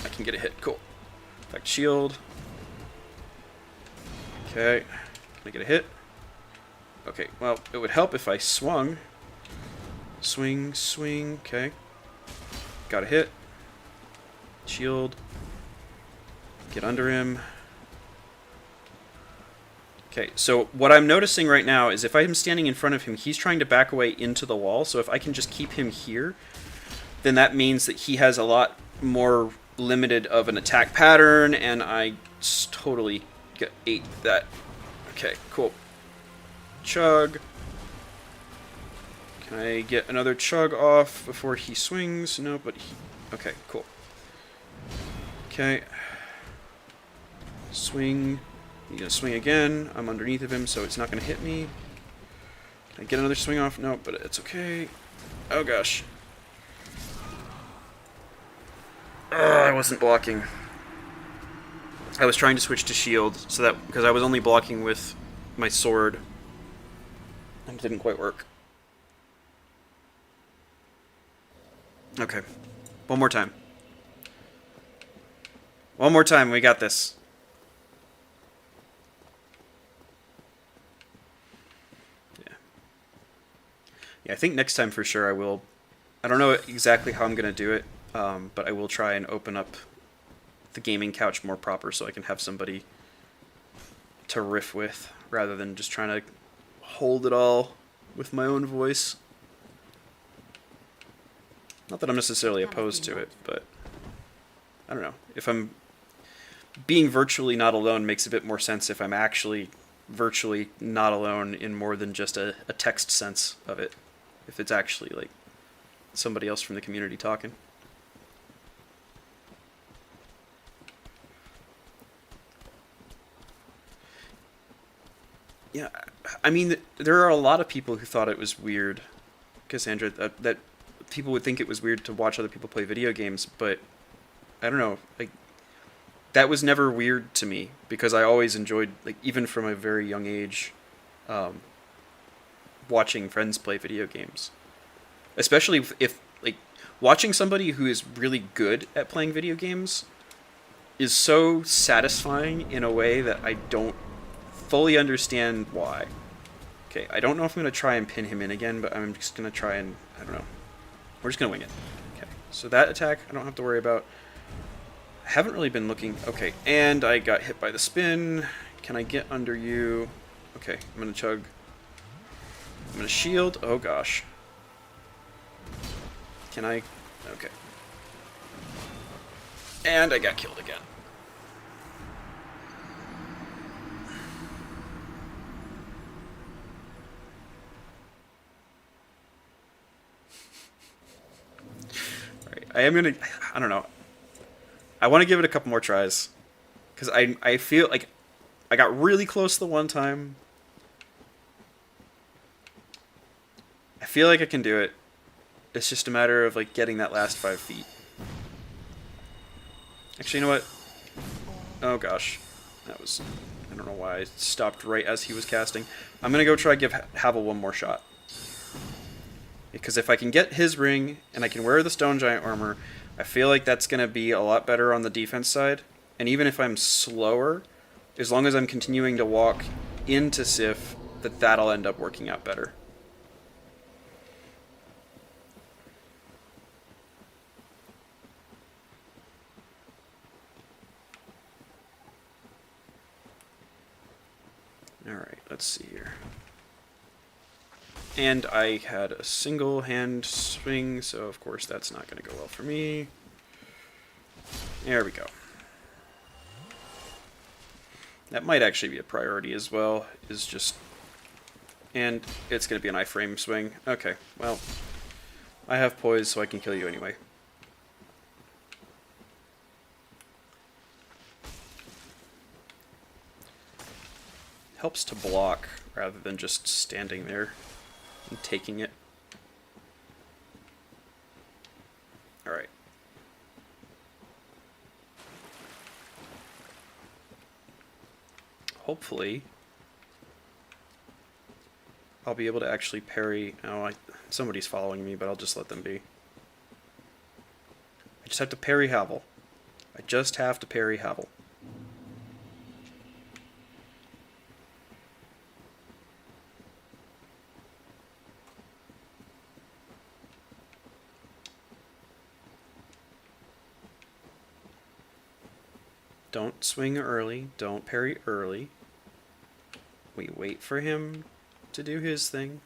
I can get a hit. Cool. Effect shield. Okay. Can I get a hit? Okay, well, it would help if I swung. Swing, swing, okay. Got a hit. Shield. Get under him. Okay, so what I'm noticing right now is if I'm standing in front of him, he's trying to back away into the wall, so if I can just keep him here, then that means that he has a lot more limited of an attack pattern, and I totally ate that. Okay, cool. Chug. Can I get another chug off before he swings? No, but he... Okay, cool. Okay. Swing. He's gonna swing again. I'm underneath of him, so it's not gonna hit me. Can I get another swing off? No, but it's okay. Oh gosh. I wasn't blocking. I was trying to switch to shield, so that because I was only blocking with my sword, and it didn't quite work. Okay, one more time. One more time, we got this. Yeah, I think next time for sure I will. I don't know exactly how I'm going to do it, but I will try and open up the gaming couch more proper so I can have somebody to riff with rather than just trying to hold it all with my own voice. Not that I'm necessarily opposed to it, but I don't know. If I'm being virtually not alone makes a bit more sense if I'm actually virtually not alone in more than just a text sense of it. If it's actually like somebody else from the community talking. Yeah, I mean, there are a lot of people who thought it was weird, Cassandra, that people would think it was weird to watch other people play video games, but I don't know, like, that was never weird to me, because I always enjoyed, like, even from a very young age, watching friends play video games. Especially if like, watching somebody who is really good at playing video games is so satisfying in a way that I don't fully understand why. Okay, I don't know if I'm going to try and pin him in again, but I'm just going to try and, I don't know. We're just going to wing it. Okay, so that attack I don't have to worry about. I haven't really been looking. Okay, and I got hit by the spin. Can I get under you? Okay, I'm going to chug. I'm going to shield. Oh gosh. Can I? Okay. And I got killed again. Alright, I don't know. I want to give it a couple more tries. Because I feel like I got really close the one time. I feel like I can do it. It's just a matter of like getting that last 5 feet. Actually, you know what? Oh gosh. That was... I don't know why I stopped right as he was casting. I'm going to go try to give Havel one more shot. Because if I can get his ring, and I can wear the Stone Giant armor, I feel like that's going to be a lot better on the defense side. And even if I'm slower, as long as I'm continuing to walk into Sif, that'll end up working out better. Alright, let's see here. And I had a single hand swing, so of course that's not going to go well for me. There we go. That might actually be a priority as well, is just... And it's going to be an iframe swing. Okay, well, I have poise, so I can kill you anyway. Helps to block rather than just standing there and taking it. Alright. Hopefully I'll be able to actually parry. Oh, somebody's following me, but I'll just let them be. I just have to parry Havel. I just have to parry Havel. Don't swing early. Don't parry early. We wait for him to do his thing.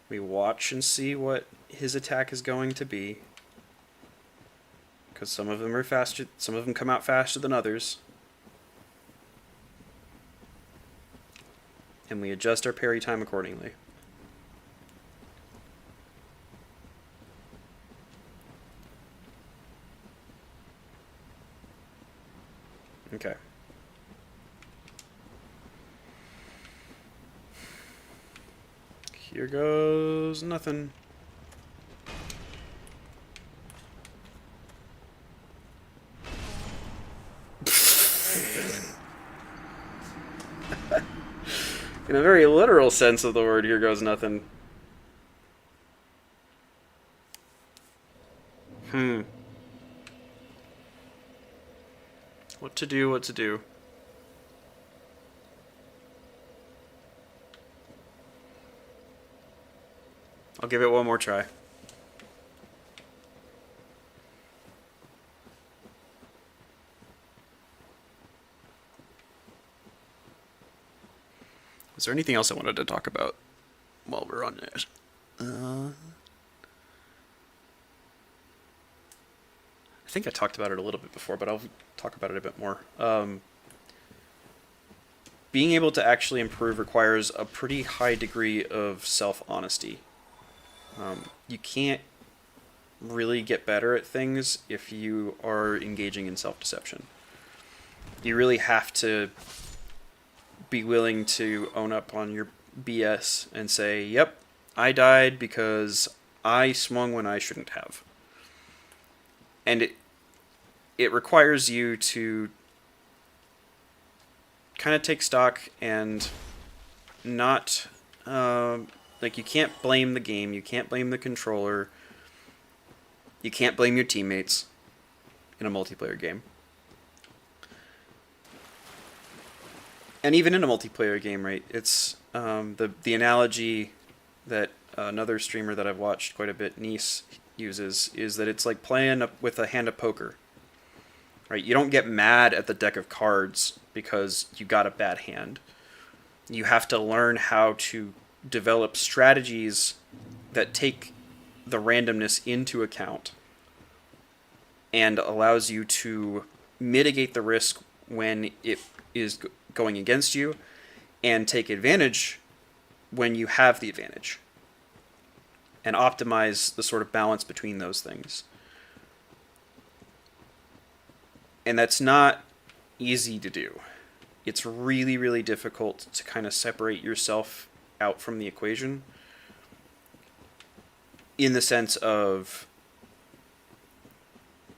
We watch and see what his attack is going to be. Because some of them are faster, some of them come out faster than others. And we adjust our parry time accordingly. Okay. Here goes nothing. In a very literal sense of the word, here goes nothing. What to do, what to do. I'll give it one more try. Is there anything else I wanted to talk about while we're on it? I think I talked about it a little bit before, but I'll talk about it a bit more. Being able to actually improve requires a pretty high degree of self-honesty. You can't really get better at things if you are engaging in self-deception. You really have to be willing to own up on your BS and say, yep, I died because I swung when I shouldn't have. And it requires you to kind of take stock and not... like, you can't blame the game, you can't blame the controller. You can't blame your teammates in a multiplayer game. And even in a multiplayer game, right, it's the analogy that another streamer that I've watched quite a bit, Nice, uses, is that it's like playing with a hand of poker. Right? You don't get mad at the deck of cards because you got a bad hand. You have to learn how to develop strategies that take the randomness into account and allows you to mitigate the risk when it is going against you and take advantage when you have the advantage and optimize the sort of balance between those things. And that's not easy to do. It's really, really difficult to kind of separate yourself out from the equation in the sense of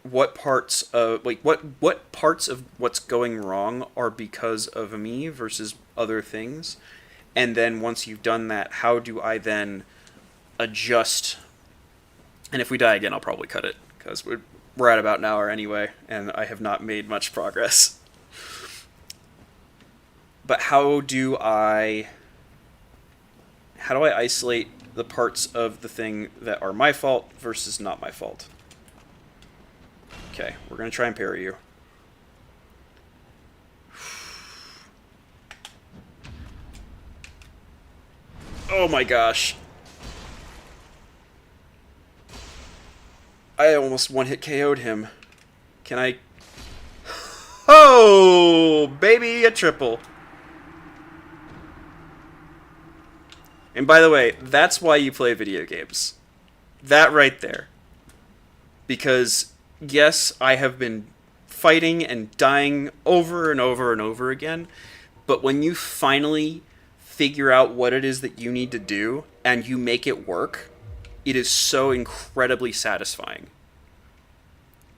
what parts of what parts of what's going wrong are because of me versus other things. And then once you've done that, how do I then adjust? And if we die again, I'll probably cut it because we're at about an hour anyway, and I have not made much progress. But how do I isolate the parts of the thing that are my fault versus not my fault? Okay, we're going to try and parry you. Oh my gosh. I almost one-hit KO'd him. Can I... Oh, baby, a triple. And by the way, that's why you play video games. That right there. Because, yes, I have been fighting and dying over and over and over again, but when you finally figure out what it is that you need to do and you make it work, it is so incredibly satisfying.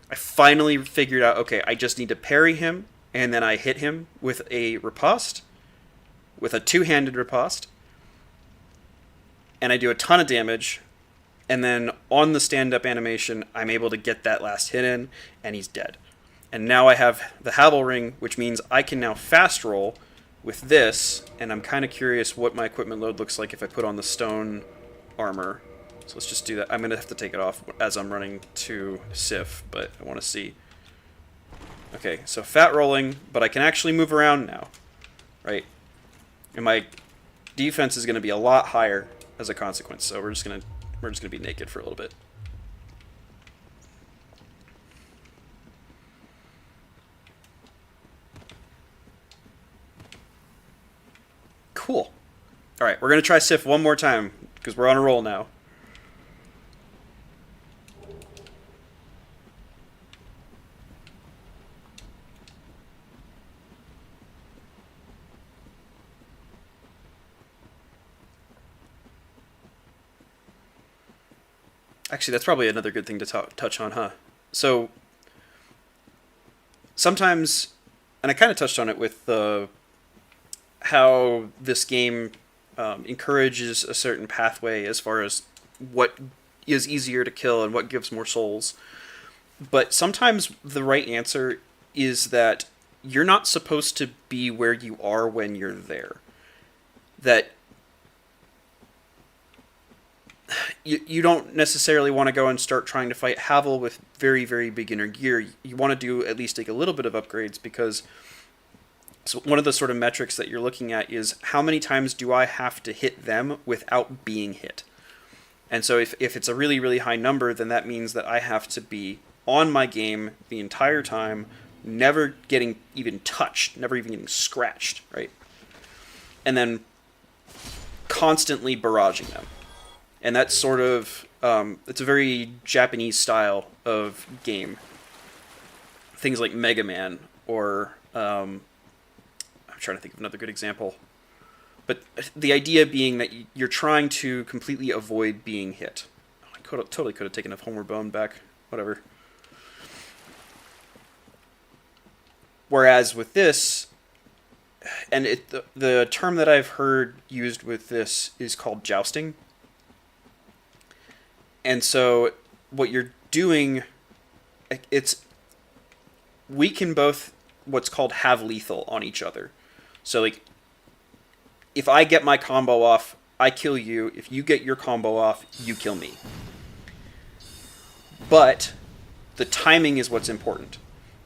I finally figured out, okay, I just need to parry him, and then I hit him with a riposte, with a two-handed riposte, and I do a ton of damage, and then on the stand-up animation, I'm able to get that last hit in, and he's dead. And now I have the Havel Ring, which means I can now fast roll with this, and I'm kind of curious what my equipment load looks like if I put on the stone armor. So let's just do that. I'm going to have to take it off as I'm running to Sif, but I want to see. Okay, so fat rolling, but I can actually move around now, right? And my defense is going to be a lot higher as a consequence, so we're just going to be naked for a little bit. Cool. All right, we're going to try Sif one more time because we're on a roll now. Actually, that's probably another good thing to touch on, huh? So, sometimes, and I kind of touched on it with how this game encourages a certain pathway as far as what is easier to kill and what gives more souls. But sometimes the right answer is that you're not supposed to be where you are when you're there. That you don't necessarily want to go and start trying to fight Havel with very, very beginner gear. You want to do at least take a little bit of upgrades because so one of the sort of metrics that you're looking at is how many times do I have to hit them without being hit? And so if it's a really, really high number, then that means that I have to be on my game the entire time, never getting even touched, never even getting scratched, right? And then constantly barraging them. And that's sort of, it's a very Japanese style of game. Things like Mega Man or, I'm trying to think of another good example. But the idea being that you're trying to completely avoid being hit. I totally could have taken a Homeward Bone back, whatever. Whereas with this, and the term that I've heard used with this is called jousting. And so what you're doing... It's... We can both what's called have lethal on each other. So, like, if I get my combo off, I kill you. If you get your combo off, you kill me. But the timing is what's important.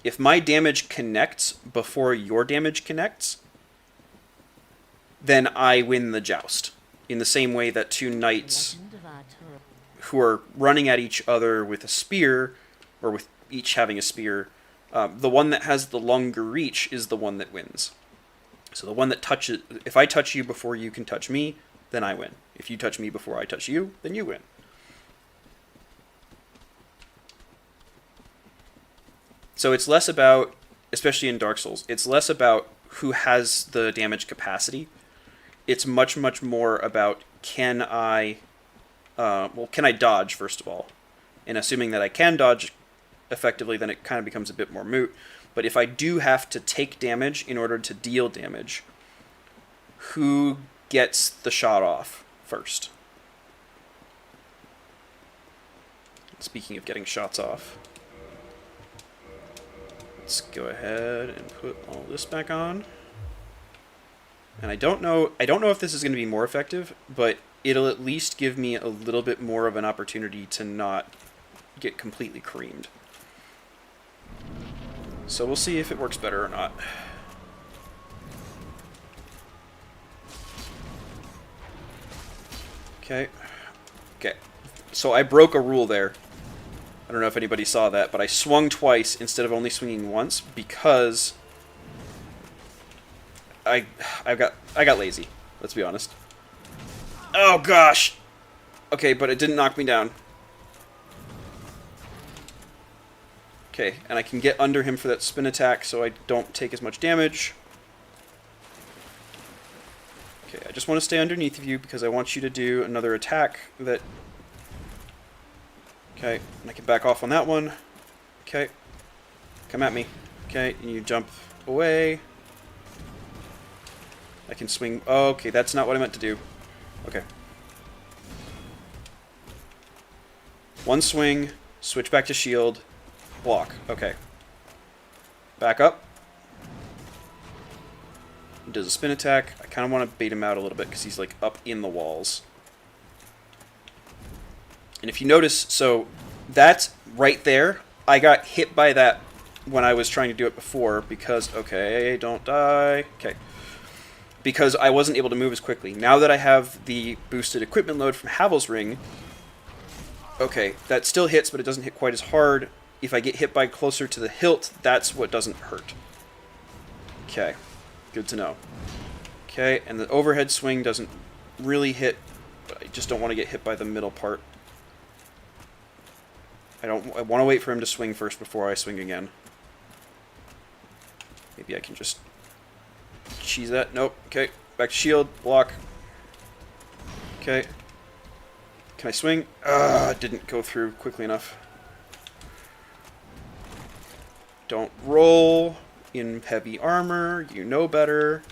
If my damage connects before your damage connects, then I win the joust. In the same way that two knights who are running at each other with a spear, or with each having a spear, the one that has the longer reach is the one that wins. So the one that touches... If I touch you before you can touch me, then I win. If you touch me before I touch you, then you win. So it's less about, especially in Dark Souls, it's less about who has the damage capacity. It's much, much more about can I dodge, first of all? And assuming that I can dodge effectively, then it kind of becomes a bit more moot. But if I do have to take damage in order to deal damage, who gets the shot off first? Speaking of getting shots off, let's go ahead and put all this back on. And I don't know if this is going to be more effective, but it'll at least give me a little bit more of an opportunity to not get completely creamed. So we'll see if it works better or not. Okay. Okay. So I broke a rule there. I don't know if anybody saw that, but I swung twice instead of only swinging once because I got lazy. Let's be honest. Oh gosh. Okay, but it didn't knock me down. Okay, and I can get under him for that spin attack so I don't take as much damage. Okay, I just want to stay underneath of you because I want you to do another attack that... Okay, and I can back off on that one. Okay, come at me. Okay, and you jump away. I can swing... Oh, okay, that's not what I meant to do. Okay. One swing, switch back to shield, block. Okay. Back up. He does a spin attack. I kind of want to bait him out a little bit because he's like up in the walls. And if you notice, so that's right there. I got hit by that when I was trying to do it before because, okay, don't die. Okay. Because I wasn't able to move as quickly. Now that I have the boosted equipment load from Havel's Ring, okay, that still hits, but it doesn't hit quite as hard. If I get hit by closer to the hilt, that's what doesn't hurt. Okay, good to know. Okay, and the overhead swing doesn't really hit, but I just don't want to get hit by the middle part. I want to wait for him to swing first before I swing again. Maybe I can just cheese that. Nope. Okay, back to shield, block. Okay. Can I swing? Didn't go through quickly enough. Don't roll in heavy armor. You know better.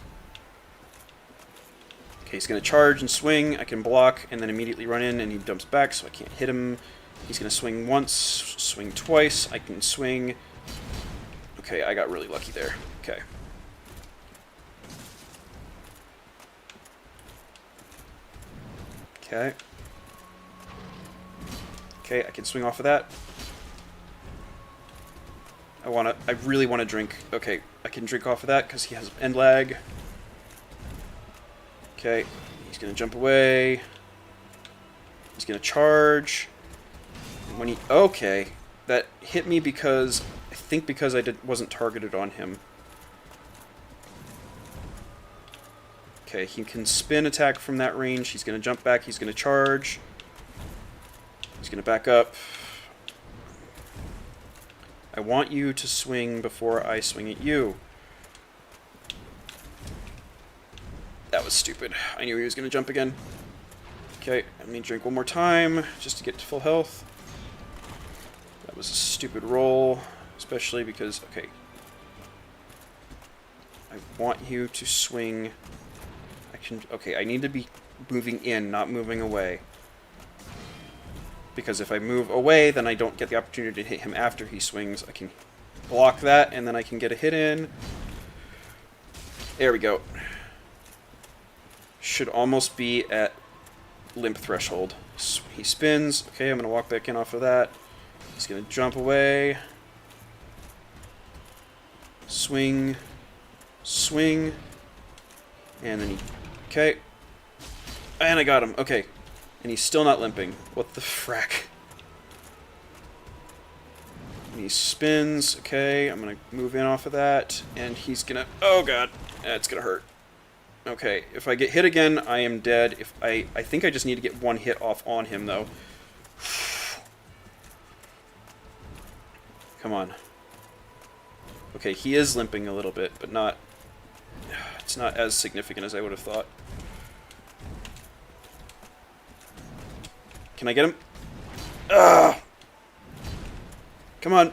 Okay, he's going to charge and swing. I can block and then immediately run in, and he dumps back, so I can't hit him. He's going to swing once, swing twice. I can swing. Okay, I got really lucky there. Okay. Okay. Okay, I can swing off of that. I really want to drink. Okay, I can drink off of that because he has end lag. Okay, he's going to jump away. He's going to charge. And when he... Okay, that hit me because... I think because I wasn't targeted on him. Okay, he can spin attack from that range. He's going to jump back. He's going to charge. He's going to back up. I want you to swing before I swing at you. That was stupid. I knew he was going to jump again. Okay, let me drink one more time just to get to full health. That was a stupid roll, especially because, okay. I want you to swing. Okay, I need to be moving in, not moving away. because if I move away, then I don't get the opportunity to hit him after he swings. I can block that, and then I can get a hit in. There we go. Should almost be at limp threshold. He spins. Okay, I'm going to walk back in off of that. He's going to jump away. Swing. Swing. And then he... Okay. And I got him. Okay. And he's still not limping. What the frack? And he spins. Okay, I'm going to move in off of that. And he's going to... Oh, God. That's going to hurt. Okay, if I get hit again, I am dead. If I think I just need to get one hit off on him, though. Come on. Okay, he is limping a little bit, but not... It's not as significant as I would have thought. Can I get him? Ah! Come on.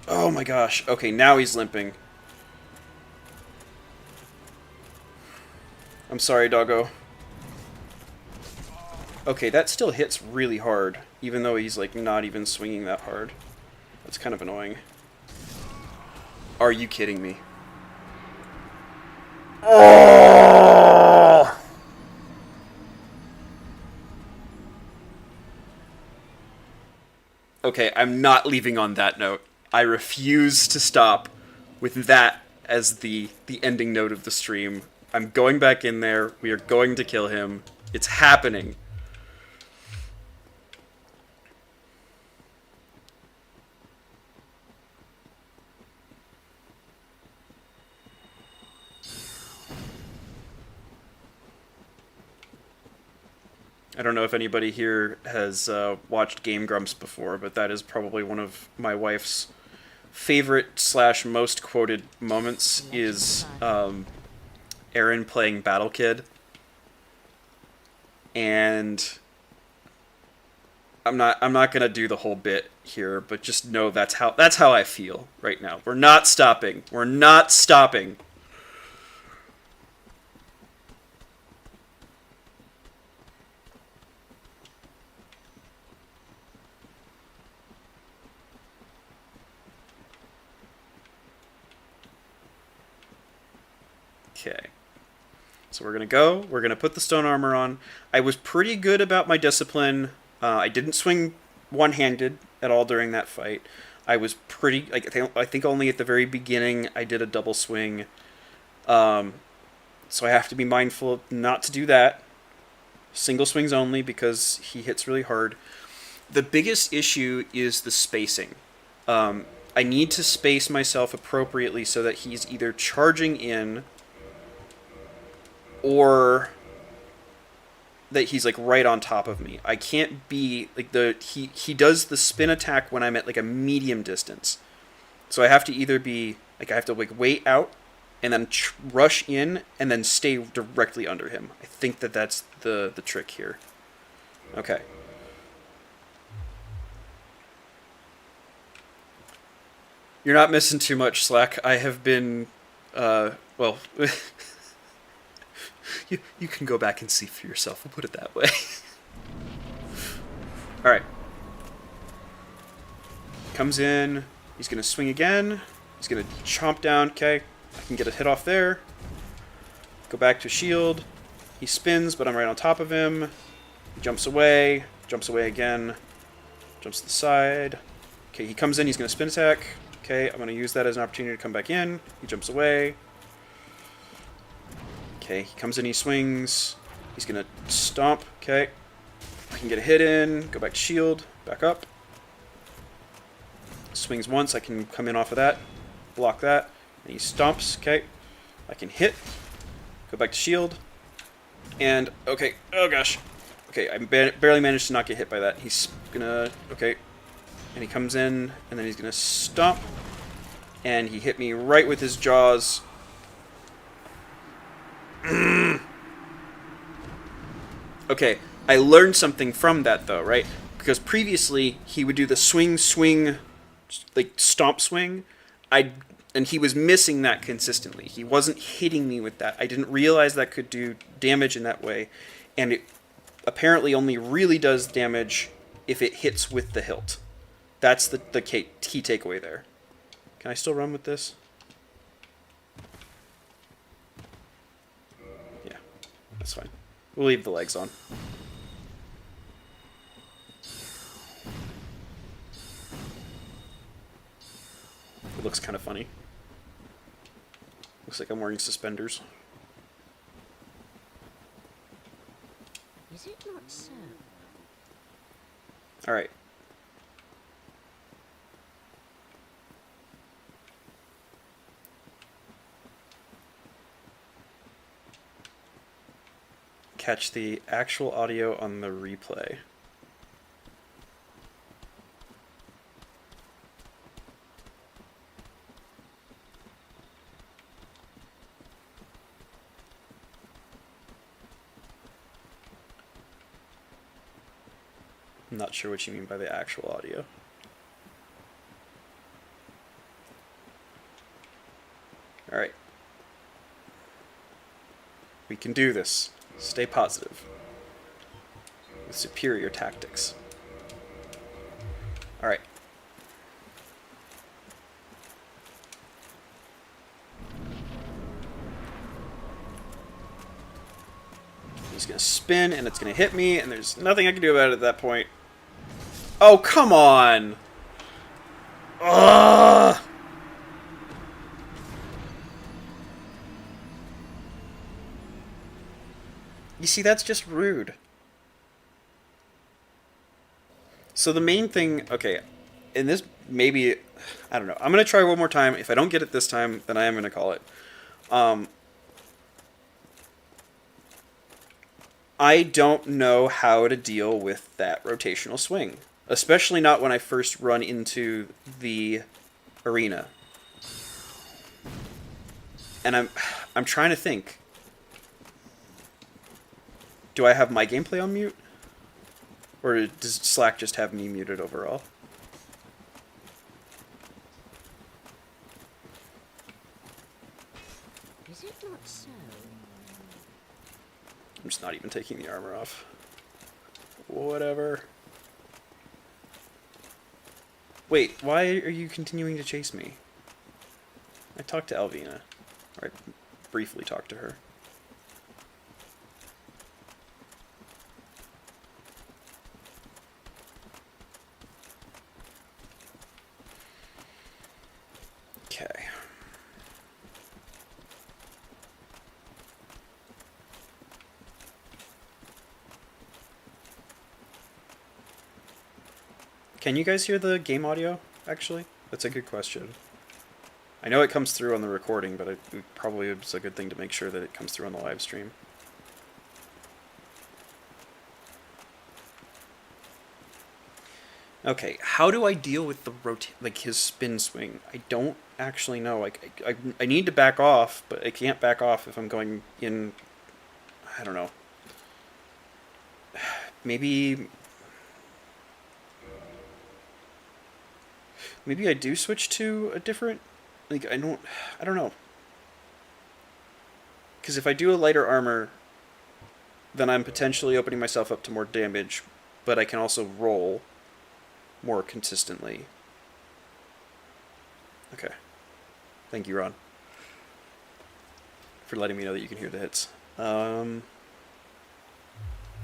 Oh my gosh. Okay, now he's limping. I'm sorry, doggo. Okay, that still hits really hard, even though he's, like, not even swinging that hard. That's kind of annoying. Are you kidding me? Oh! Okay, I'm not leaving on that note. I refuse to stop with that as the ending note of the stream. I'm going back in there. We are going to kill him. It's happening. I don't know if anybody here has watched Game Grumps before, but that is probably one of my wife's favorite / most quoted moments is Aaron playing Battle Kid. And I'm not gonna do the whole bit here, but just know that's how I feel right now. We're not stopping. We're not stopping. Okay. So we're going to go. We're going to put the stone armor on. I was pretty good about my discipline. I didn't swing one-handed at all during that fight. I was pretty... I think only at the very beginning I did a double swing. So I have to be mindful not to do that. Single swings only because he hits really hard. The biggest issue is the spacing. I need to space myself appropriately so that he's either charging in... or that he's like right on top of me. I can't be like he does the spin attack when I'm at like a medium distance. So I have to either be like I have to like wait out and then rush in and then stay directly under him. I think that's the trick here. Okay. You're not missing too much, Slack. I have been well You can go back and see for yourself. We'll put it that way. Alright. Comes in. He's going to swing again. He's going to chomp down. Okay. I can get a hit off there. Go back to shield. He spins, but I'm right on top of him. He jumps away. Jumps away again. Jumps to the side. Okay, he comes in. He's going to spin attack. Okay, I'm going to use that as an opportunity to come back in. He jumps away. Okay, he comes in, he swings. He's going to stomp. Okay. I can get a hit in. Go back to shield. Back up. Swings once. I can come in off of that. Block that. And he stomps. Okay. I can hit. Go back to shield. And, okay. Oh, gosh. Okay, I barely managed to not get hit by that. He's going to... Okay. And he comes in, and then he's going to stomp. And he hit me right with his jaws. Okay, I learned something from that, though, right? Because previously, he would do the swing, like, stomp swing. And he was missing that consistently. He wasn't hitting me with that. I didn't realize that could do damage in that way. And it apparently only really does damage if it hits with the hilt. That's the key takeaway there. Can I still run with this? Yeah, that's fine. We'll leave the legs on. It looks kind of funny. Looks like I'm wearing suspenders. Is it not so? Alright. Catch the actual audio on the replay. I'm not sure what you mean by the actual audio. Alright. We can do this. Stay positive. With superior tactics. Alright. He's gonna spin and it's gonna hit me, and there's nothing I can do about it at that point. Oh, come on! Ugh! You see, that's just rude. So the main thing, okay, and this maybe, I don't know. I'm going to try one more time. If I don't get it this time, then I am going to call it. I don't know how to deal with that rotational swing. Especially not when I first run into the arena. And I'm trying to think. Do I have my gameplay on mute? Or does Slack just have me muted overall? Is it not so? I'm just not even taking the armor off. Whatever. Wait, why are you continuing to chase me? I talked to Alvina. Or I briefly talked to her. Okay. Can you guys hear the game audio, actually? That's a good question. I know it comes through on the recording, but it probably is a good thing to make sure that it comes through on the live stream. Okay, how do I deal with the his spin swing? I don't actually know. Like, I need to back off, but I can't back off if I'm going in. I don't know. Maybe I do switch to a different. Like, I don't know. Because if I do a lighter armor, then I'm potentially opening myself up to more damage, but I can also roll more consistently. Okay. Thank you, Ron, for letting me know that you can hear the hits. I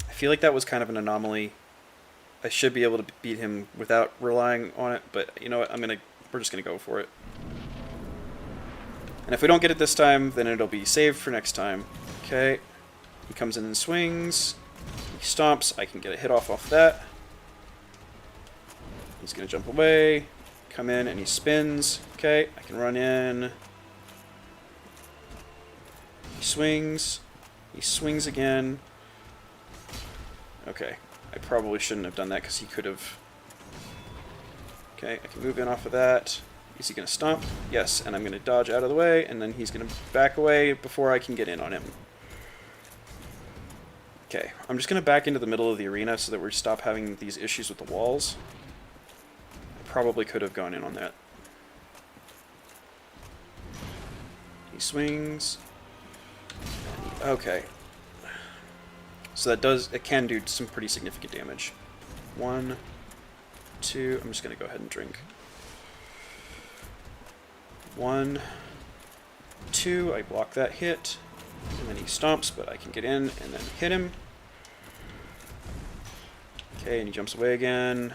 feel like that was kind of an anomaly. I should be able to beat him without relying on it, but you know what? We're just gonna go for it. And if we don't get it this time, then it'll be saved for next time. Okay. He comes in and swings. He stomps. I can get a hit off that. He's going to jump away, come in, and he spins. Okay, I can run in. He swings. He swings again. Okay, I probably shouldn't have done that because he could have... Okay, I can move in off of that. Is he going to stomp? Yes, and I'm going to dodge out of the way, and then he's going to back away before I can get in on him. Okay, I'm just going to back into the middle of the arena so that we stop having these issues with the walls. Probably could have gone in on that. He swings. Okay. So it can do some pretty significant damage. 1, 2. I'm just going to go ahead and drink. 1, 2. I block that hit. And then he stomps, but I can get in and then hit him. Okay, and he jumps away again.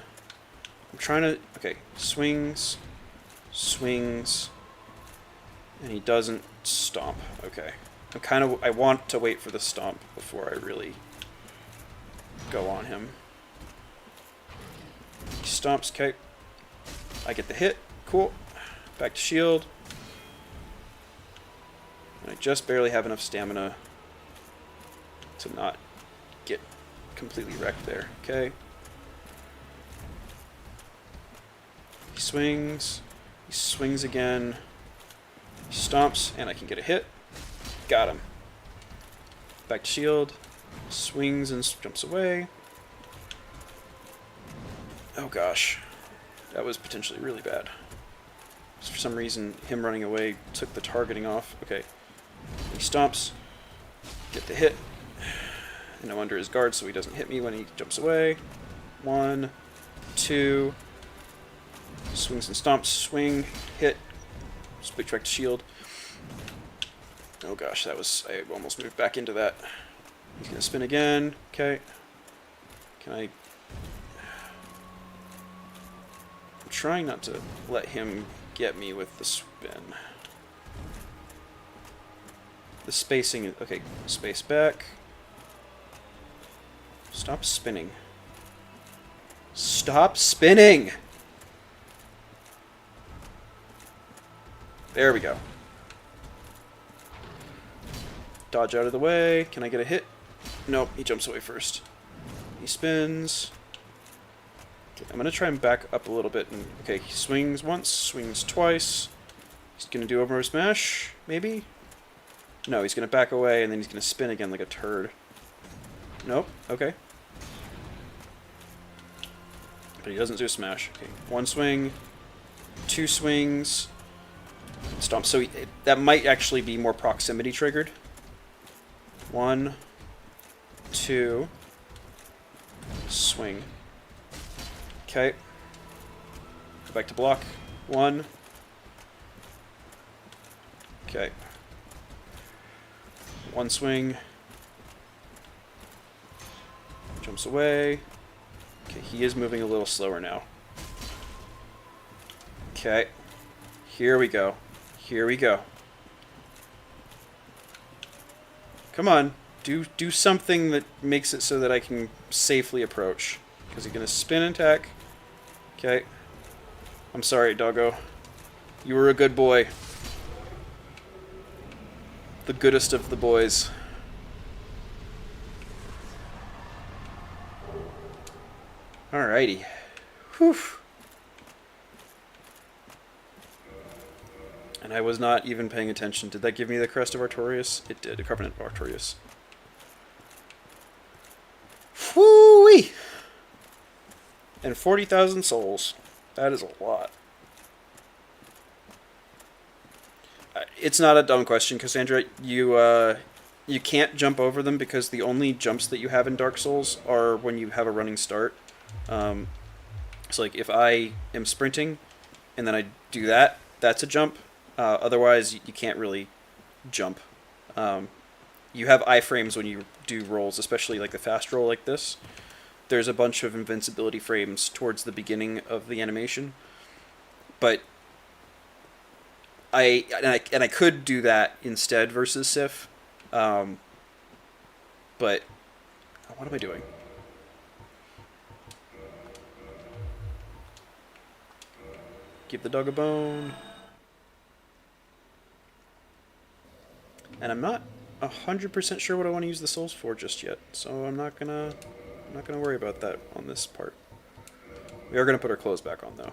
I'm trying to... Okay, swings. Swings. And he doesn't stomp. Okay. I want to wait for the stomp before I really go on him. He stomps, okay. I get the hit. Cool. Back to shield. And I just barely have enough stamina to not get completely wrecked there. Okay. He swings. He swings again. He stomps, and I can get a hit. Got him. Back to shield. Swings and jumps away. Oh gosh. That was potentially really bad. For some reason, him running away took the targeting off. Okay. He stomps. Get the hit. And I'm under his guard so he doesn't hit me when he jumps away. 1, 2. Swings and stomps. Swing. Hit. Switch back to shield. Oh gosh, that was... I almost moved back into that. He's going to spin again. Okay. Can I... I'm trying not to let him get me with the spin. The spacing is... Okay, space back. Stop spinning. Stop spinning! There we go. Dodge out of the way. Can I get a hit? Nope, he jumps away first. He spins. Okay, I'm going to try and back up a little bit. And okay, he swings once, swings twice. He's going to do over smash, maybe? No, he's going to back away, and then he's going to spin again like a turd. Nope, okay. But he doesn't do a smash. Okay, 1 swing, 2 swings, stomp. So that might actually be more proximity triggered. 1, 2, swing. Okay. Go back to block. 1. Okay. 1 swing. Jumps away. Okay, he is moving a little slower now. Okay. Here we go. Here we go. Come on. Do something that makes it so that I can safely approach. Because he's going to spin and attack. Okay. I'm sorry, doggo. You were a good boy. The goodest of the boys. Alrighty. Whew. And I was not even paying attention. Did that give me the Crest of Artorias? It did. The Covenant of Artorias. Whoo-wee! And 40,000 souls. That is a lot. It's not a dumb question, Cassandra. You can't jump over them because the only jumps that you have in Dark Souls are when you have a running start. So like if I am sprinting and then I do that, that's a jump. Otherwise, you can't really jump. You have iframes when you do rolls, especially like the fast roll like this. There's a bunch of invincibility frames towards the beginning of the animation, but I could do that instead versus Sif, but what am I doing? Give the dog a bone. And I'm not 100% sure what I want to use the souls for just yet, so I'm not gonna worry about that on this part. We are gonna put our clothes back on though,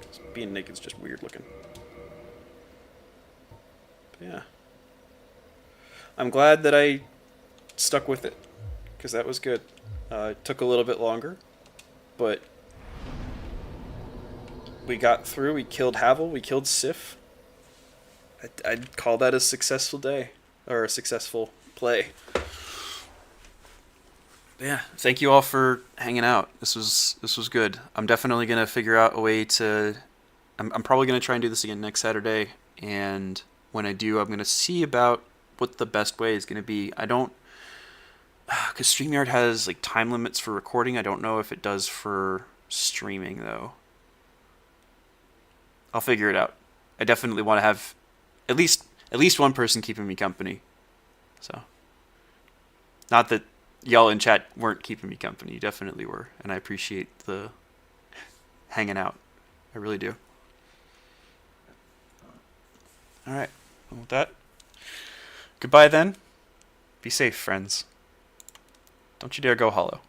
'cause being naked's just weird looking. But yeah, I'm glad that I stuck with it, because that was good. It took a little bit longer, but we got through. We killed Havel. We killed Sif. I'd call that a successful day, or a successful play. Yeah, thank you all for hanging out. This was good. I'm definitely gonna figure out a way to. I'm probably gonna try and do this again next Saturday, and when I do, I'm gonna see about what the best way is gonna be. I don't, because StreamYard has like time limits for recording. I don't know if it does for streaming though. I'll figure it out. I definitely want to have at least one person keeping me company. So, not that y'all in chat weren't keeping me company. You definitely were, and I appreciate the hanging out. I really do. All right. Well, with that, goodbye then. Be safe, friends. Don't you dare go hollow.